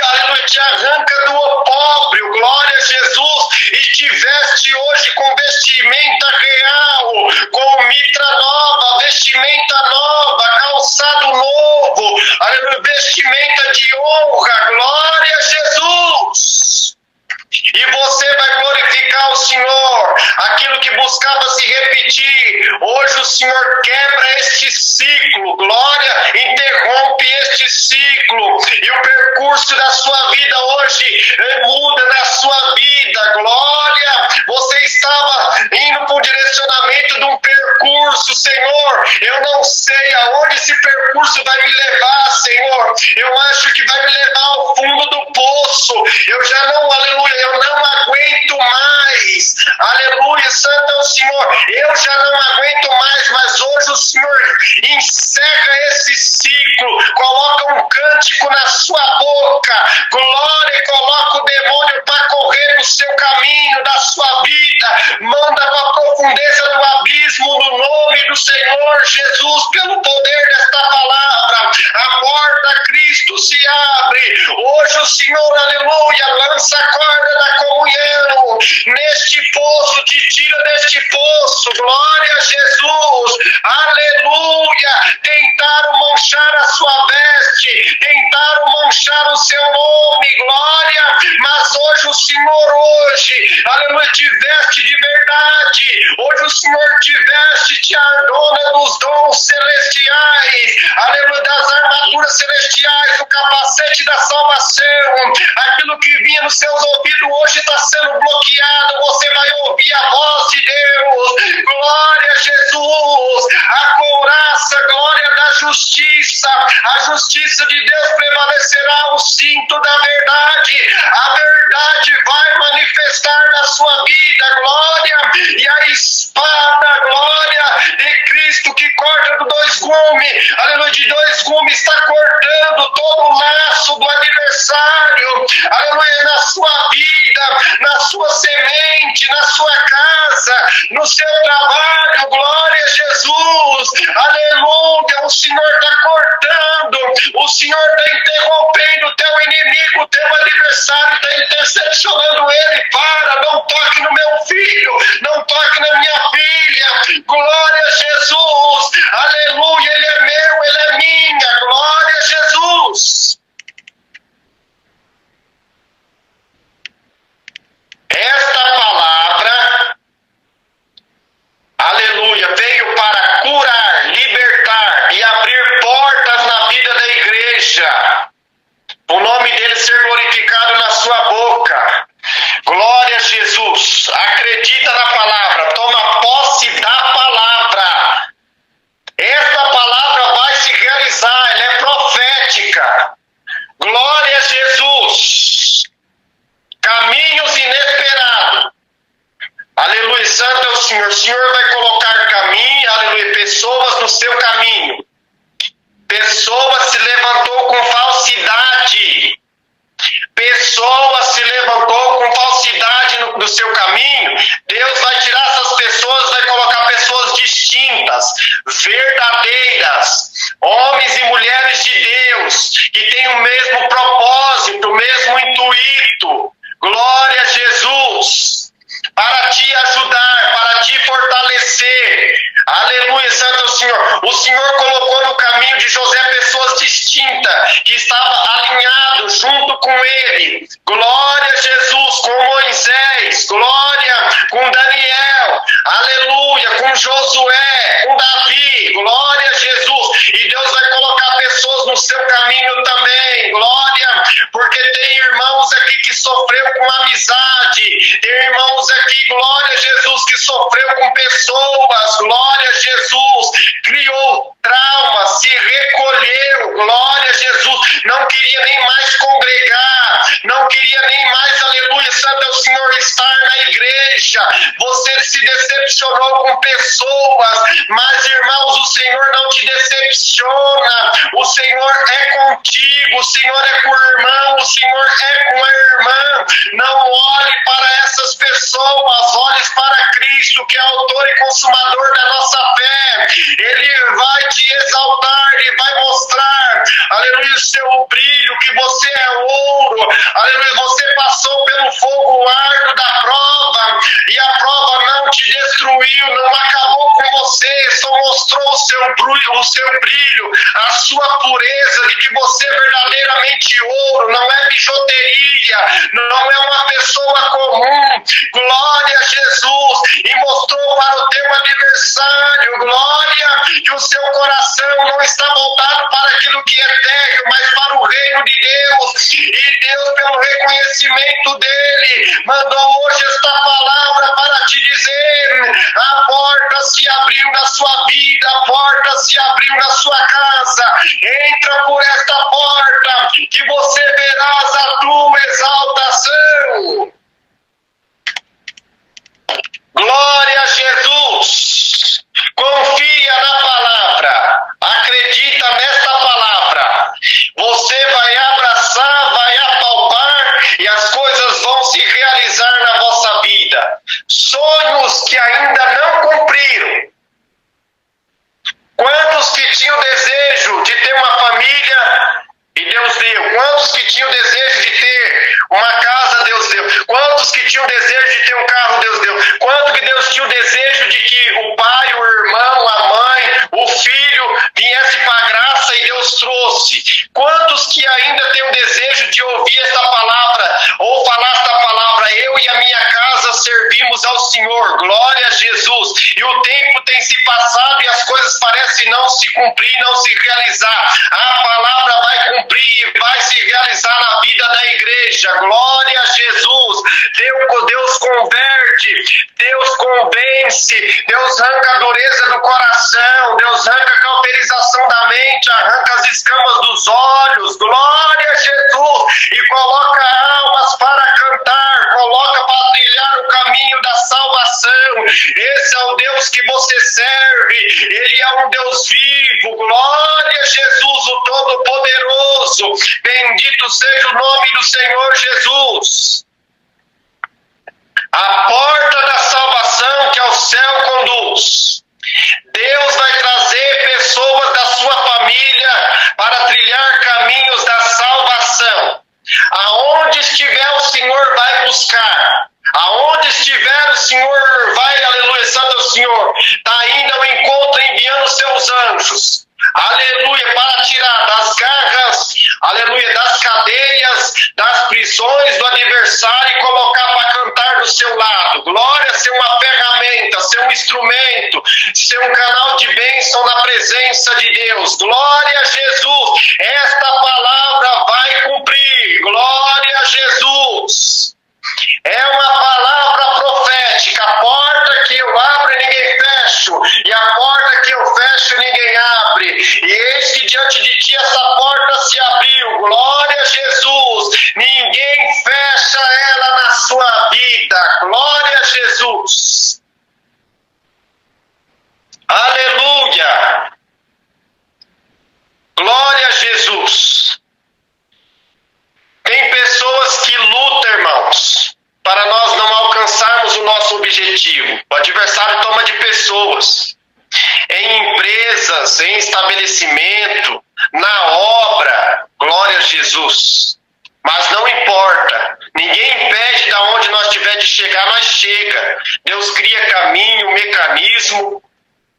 aleluia, te arranca do opróbrio, glória a Jesus, e te veste hoje com vestimenta real, com mitra nova, vestimenta nova, calçado novo, aleluia, vestimenta de honra, glória a Jesus. E você vai glorificar o Senhor. Aquilo que buscava se repetir, hoje o Senhor quebra este ciclo, glória, interrompe este ciclo, e o percurso da sua vida hoje muda na sua vida, glória. Você estava indo para um direcionamento de um percurso, Senhor, eu não sei aonde esse percurso vai me levar, Senhor, eu acho que vai me levar ao fundo do poço, eu já não, aleluia, eu não aguento mais, aleluia, santo é o Senhor, eu já não aguento mais, mas hoje o Senhor encerra esse ciclo, coloca um cântico na sua boca, glória, e coloca o demônio para correr no seu caminho, da sua vida, manda para a profundeza do abismo, no nome do Senhor Jesus, pelo poder desta palavra, a porta Cristo se abre, hoje o Senhor, aleluia, lança a corda da comunhão, neste poço, te tira deste poço, glória a Jesus, aleluia. Tentaram manchar a sua veste, tentaram manchar o seu nome, glória, mas hoje o Senhor, aleluia, te veste de verdade, hoje o Senhor te veste, te adorna dos dons celestiais, aleluia, das armaduras celestiais, do capacete da salvação, aquilo que vinha nos seus ouvidos hoje está sendo bloqueado, você vai ouvir a voz de Deus, glória a Jesus, a couraça, glória da justiça, a justiça de Deus prevalecerá, o cinto da verdade, a verdade vai manifestar na sua vida, glória, e a espada, glória, de Cristo que corta de dois gumes, aleluia, de dois gumes está cortando todo o laço do adversário, aleluia, na sua vida, na sua semente, na sua casa, no seu trabalho, glória a Jesus, aleluia, o Senhor está cortando, o Senhor está interrompendo o teu inimigo, o teu adversário, está intercepcionando ele, não toque no meu filho, não toque na minha filha, glória a Jesus, aleluia, ele é meu, ele é minha, glória a Jesus. Esta palavra, aleluia, veio para curar, libertar e abrir portas na vida da igreja. O nome dele ser glorificado na sua boca. Glória a Jesus. Acredita na palavra, toma posse da palavra. Esta palavra vai se realizar, ela é profética. Glória a Jesus. Caminhos inesperados. Aleluia, santo é o Senhor. O Senhor vai colocar caminho, aleluia, pessoas no seu caminho. Pessoas se levantou com falsidade. Pessoa se levantou com falsidade no seu caminho. Deus vai tirar essas pessoas, vai colocar pessoas distintas, verdadeiras, homens e mulheres de Deus, que têm o mesmo propósito, o mesmo intuito. Glória a Jesus, para te ajudar, para te fortalecer. Aleluia, santo é o Senhor. O Senhor colocou no caminho de José pessoas distintas, que estavam alinhados junto com ele. Glória a Jesus, com Moisés, glória, com Daniel, aleluia, com Josué, com Davi, glória a Jesus. E Deus vai colocar pessoas no seu caminho também, glória, porque tem irmãos aqui que sofreu com amizade, tem irmãos aqui, glória a Jesus, que sofreu com pessoas, glória a Jesus, criou trauma, se recolheu, glória a Jesus, não queria nem mais congregar, não queria nem mais, aleluia, santo é o Senhor, estar na igreja. Você se decepcionou com pessoas, mas irmãos, o Senhor não te decepciona, o Senhor é contigo, o Senhor é com o irmão, o Senhor é com a irmã. Não olhe para essas pessoas, olhe para Cristo, que é autor e consumador da nossa fé. Ele vai te exaltar, Ele vai mostrar, aleluia, o seu brilho, que você é ouro, aleluia, você passou pelo fogo árduo da prova, e a prova não te destruiu, não acabou com você, só mostrou o seu brilho, a sua pureza, de que você é verdadeiramente ouro, não é bijuteria, não é uma pessoa comum. Glória a Jesus. E mostrou para o teu adversário, glória, que o seu coração não está voltado para aquilo que é terreno, mas para o reino de Deus. E Deus, pelo reconhecimento dele, mandou hoje esta palavra para te dizer: a porta se abriu na sua vida, a porta se abriu na sua casa. Entra por esta porta, que você verás a tua exaltação. Glória a Jesus. Confia na palavra. Acredita nesta palavra. Você vai abraçar, vai apalpar, e as coisas vão se realizar na vossa vida. Sonhos que ainda não cumpriram. Quantos que tinham desejo de ter uma família e Deus deu? Quantos que tinham desejo de ter uma casa, Deus deu? Quantos que tinham desejo de ter um carro, Deus deu? Quanto que Deus tinha o desejo de que o pai, o irmão, a mãe, o filho viesse para a graça e Deus trouxe? Quantos que ainda têm o desejo de ouvir esta palavra, ou falar esta palavra: eu e a minha casa servimos ao Senhor? Glória a Jesus. E o tempo tem se passado e as coisas parecem não se cumprir, não se realizar. A palavra vai cumprir, vai se realizar na vida da igreja. Glória a Jesus. Deus converte, Deus convence, Deus arranca a dureza do coração, Deus arranca a cauterização da mente, arranca as escamas dos olhos. Glória a Jesus. E coloca almas para cantar, coloca para trilhar o caminho da salvação. Esse é o Deus que você serve. Ele é um Deus vivo. Glória a Jesus, o Todo-Poderoso. Bendito seja o nome do Senhor Jesus. A porta da salvação que ao céu conduz. Deus vai trazer pessoas da sua família para trilhar caminhos da salvação. Aonde estiver o Senhor vai buscar. Aonde estiver o Senhor vai, aleluia, santo é o Senhor. Está indo ao encontro, enviando seus anjos. Aleluia, para tirar das garras, aleluia, das cadeias, das prisões do adversário e colocar para cantar do seu lado. Glória, ser uma ferramenta, ser um instrumento, ser um canal de bênção na presença de Deus. Glória a Jesus. Esta palavra vai cumprir. Glória a Jesus. É uma palavra profética. A porta que eu abro e ninguém fecha, e a porta que eu fecho e ninguém abre. E eis que diante de ti essa porta se abriu. Glória a Jesus. Ninguém fecha ela na sua vida. Glória a Jesus. Aleluia. Glória a Jesus. Tem pessoas que lutam, irmãos, para nós não alcançarmos o nosso objetivo. O adversário toma de pessoas, em empresas, em estabelecimento, na obra. Glória a Jesus. Mas não importa, ninguém impede de onde nós tiver de chegar, nós chega. Deus cria caminho, mecanismo.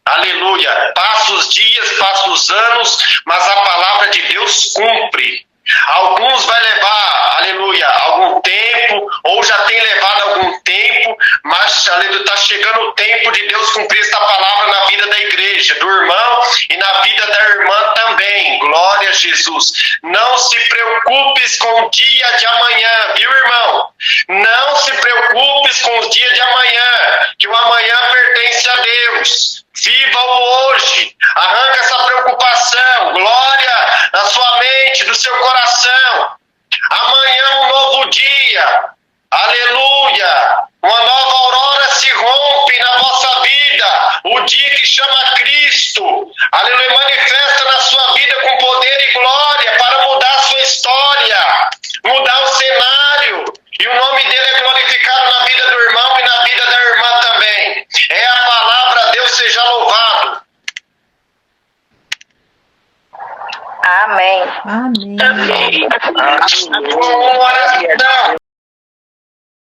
Aleluia. Passa os dias, passa os anos, mas a palavra de Deus cumpre. Alguns vai levar, aleluia, algum tempo, ou já tem levado algum tempo, mas aleluia, está chegando o tempo de Deus cumprir esta palavra na vida da igreja, do irmão e na vida da irmã também. Glória a Jesus. Não se preocupes com o dia de amanhã, viu, irmão? Não se preocupes com o dia de amanhã, que o amanhã pertence a Deus. Viva o hoje, arranca essa preocupação, glória na sua mente, do seu coração. Amanhã um novo dia, aleluia, uma nova aurora se rompe na vossa vida, o dia que chama Cristo, aleluia, manifesta na sua vida com poder Amém. Glória a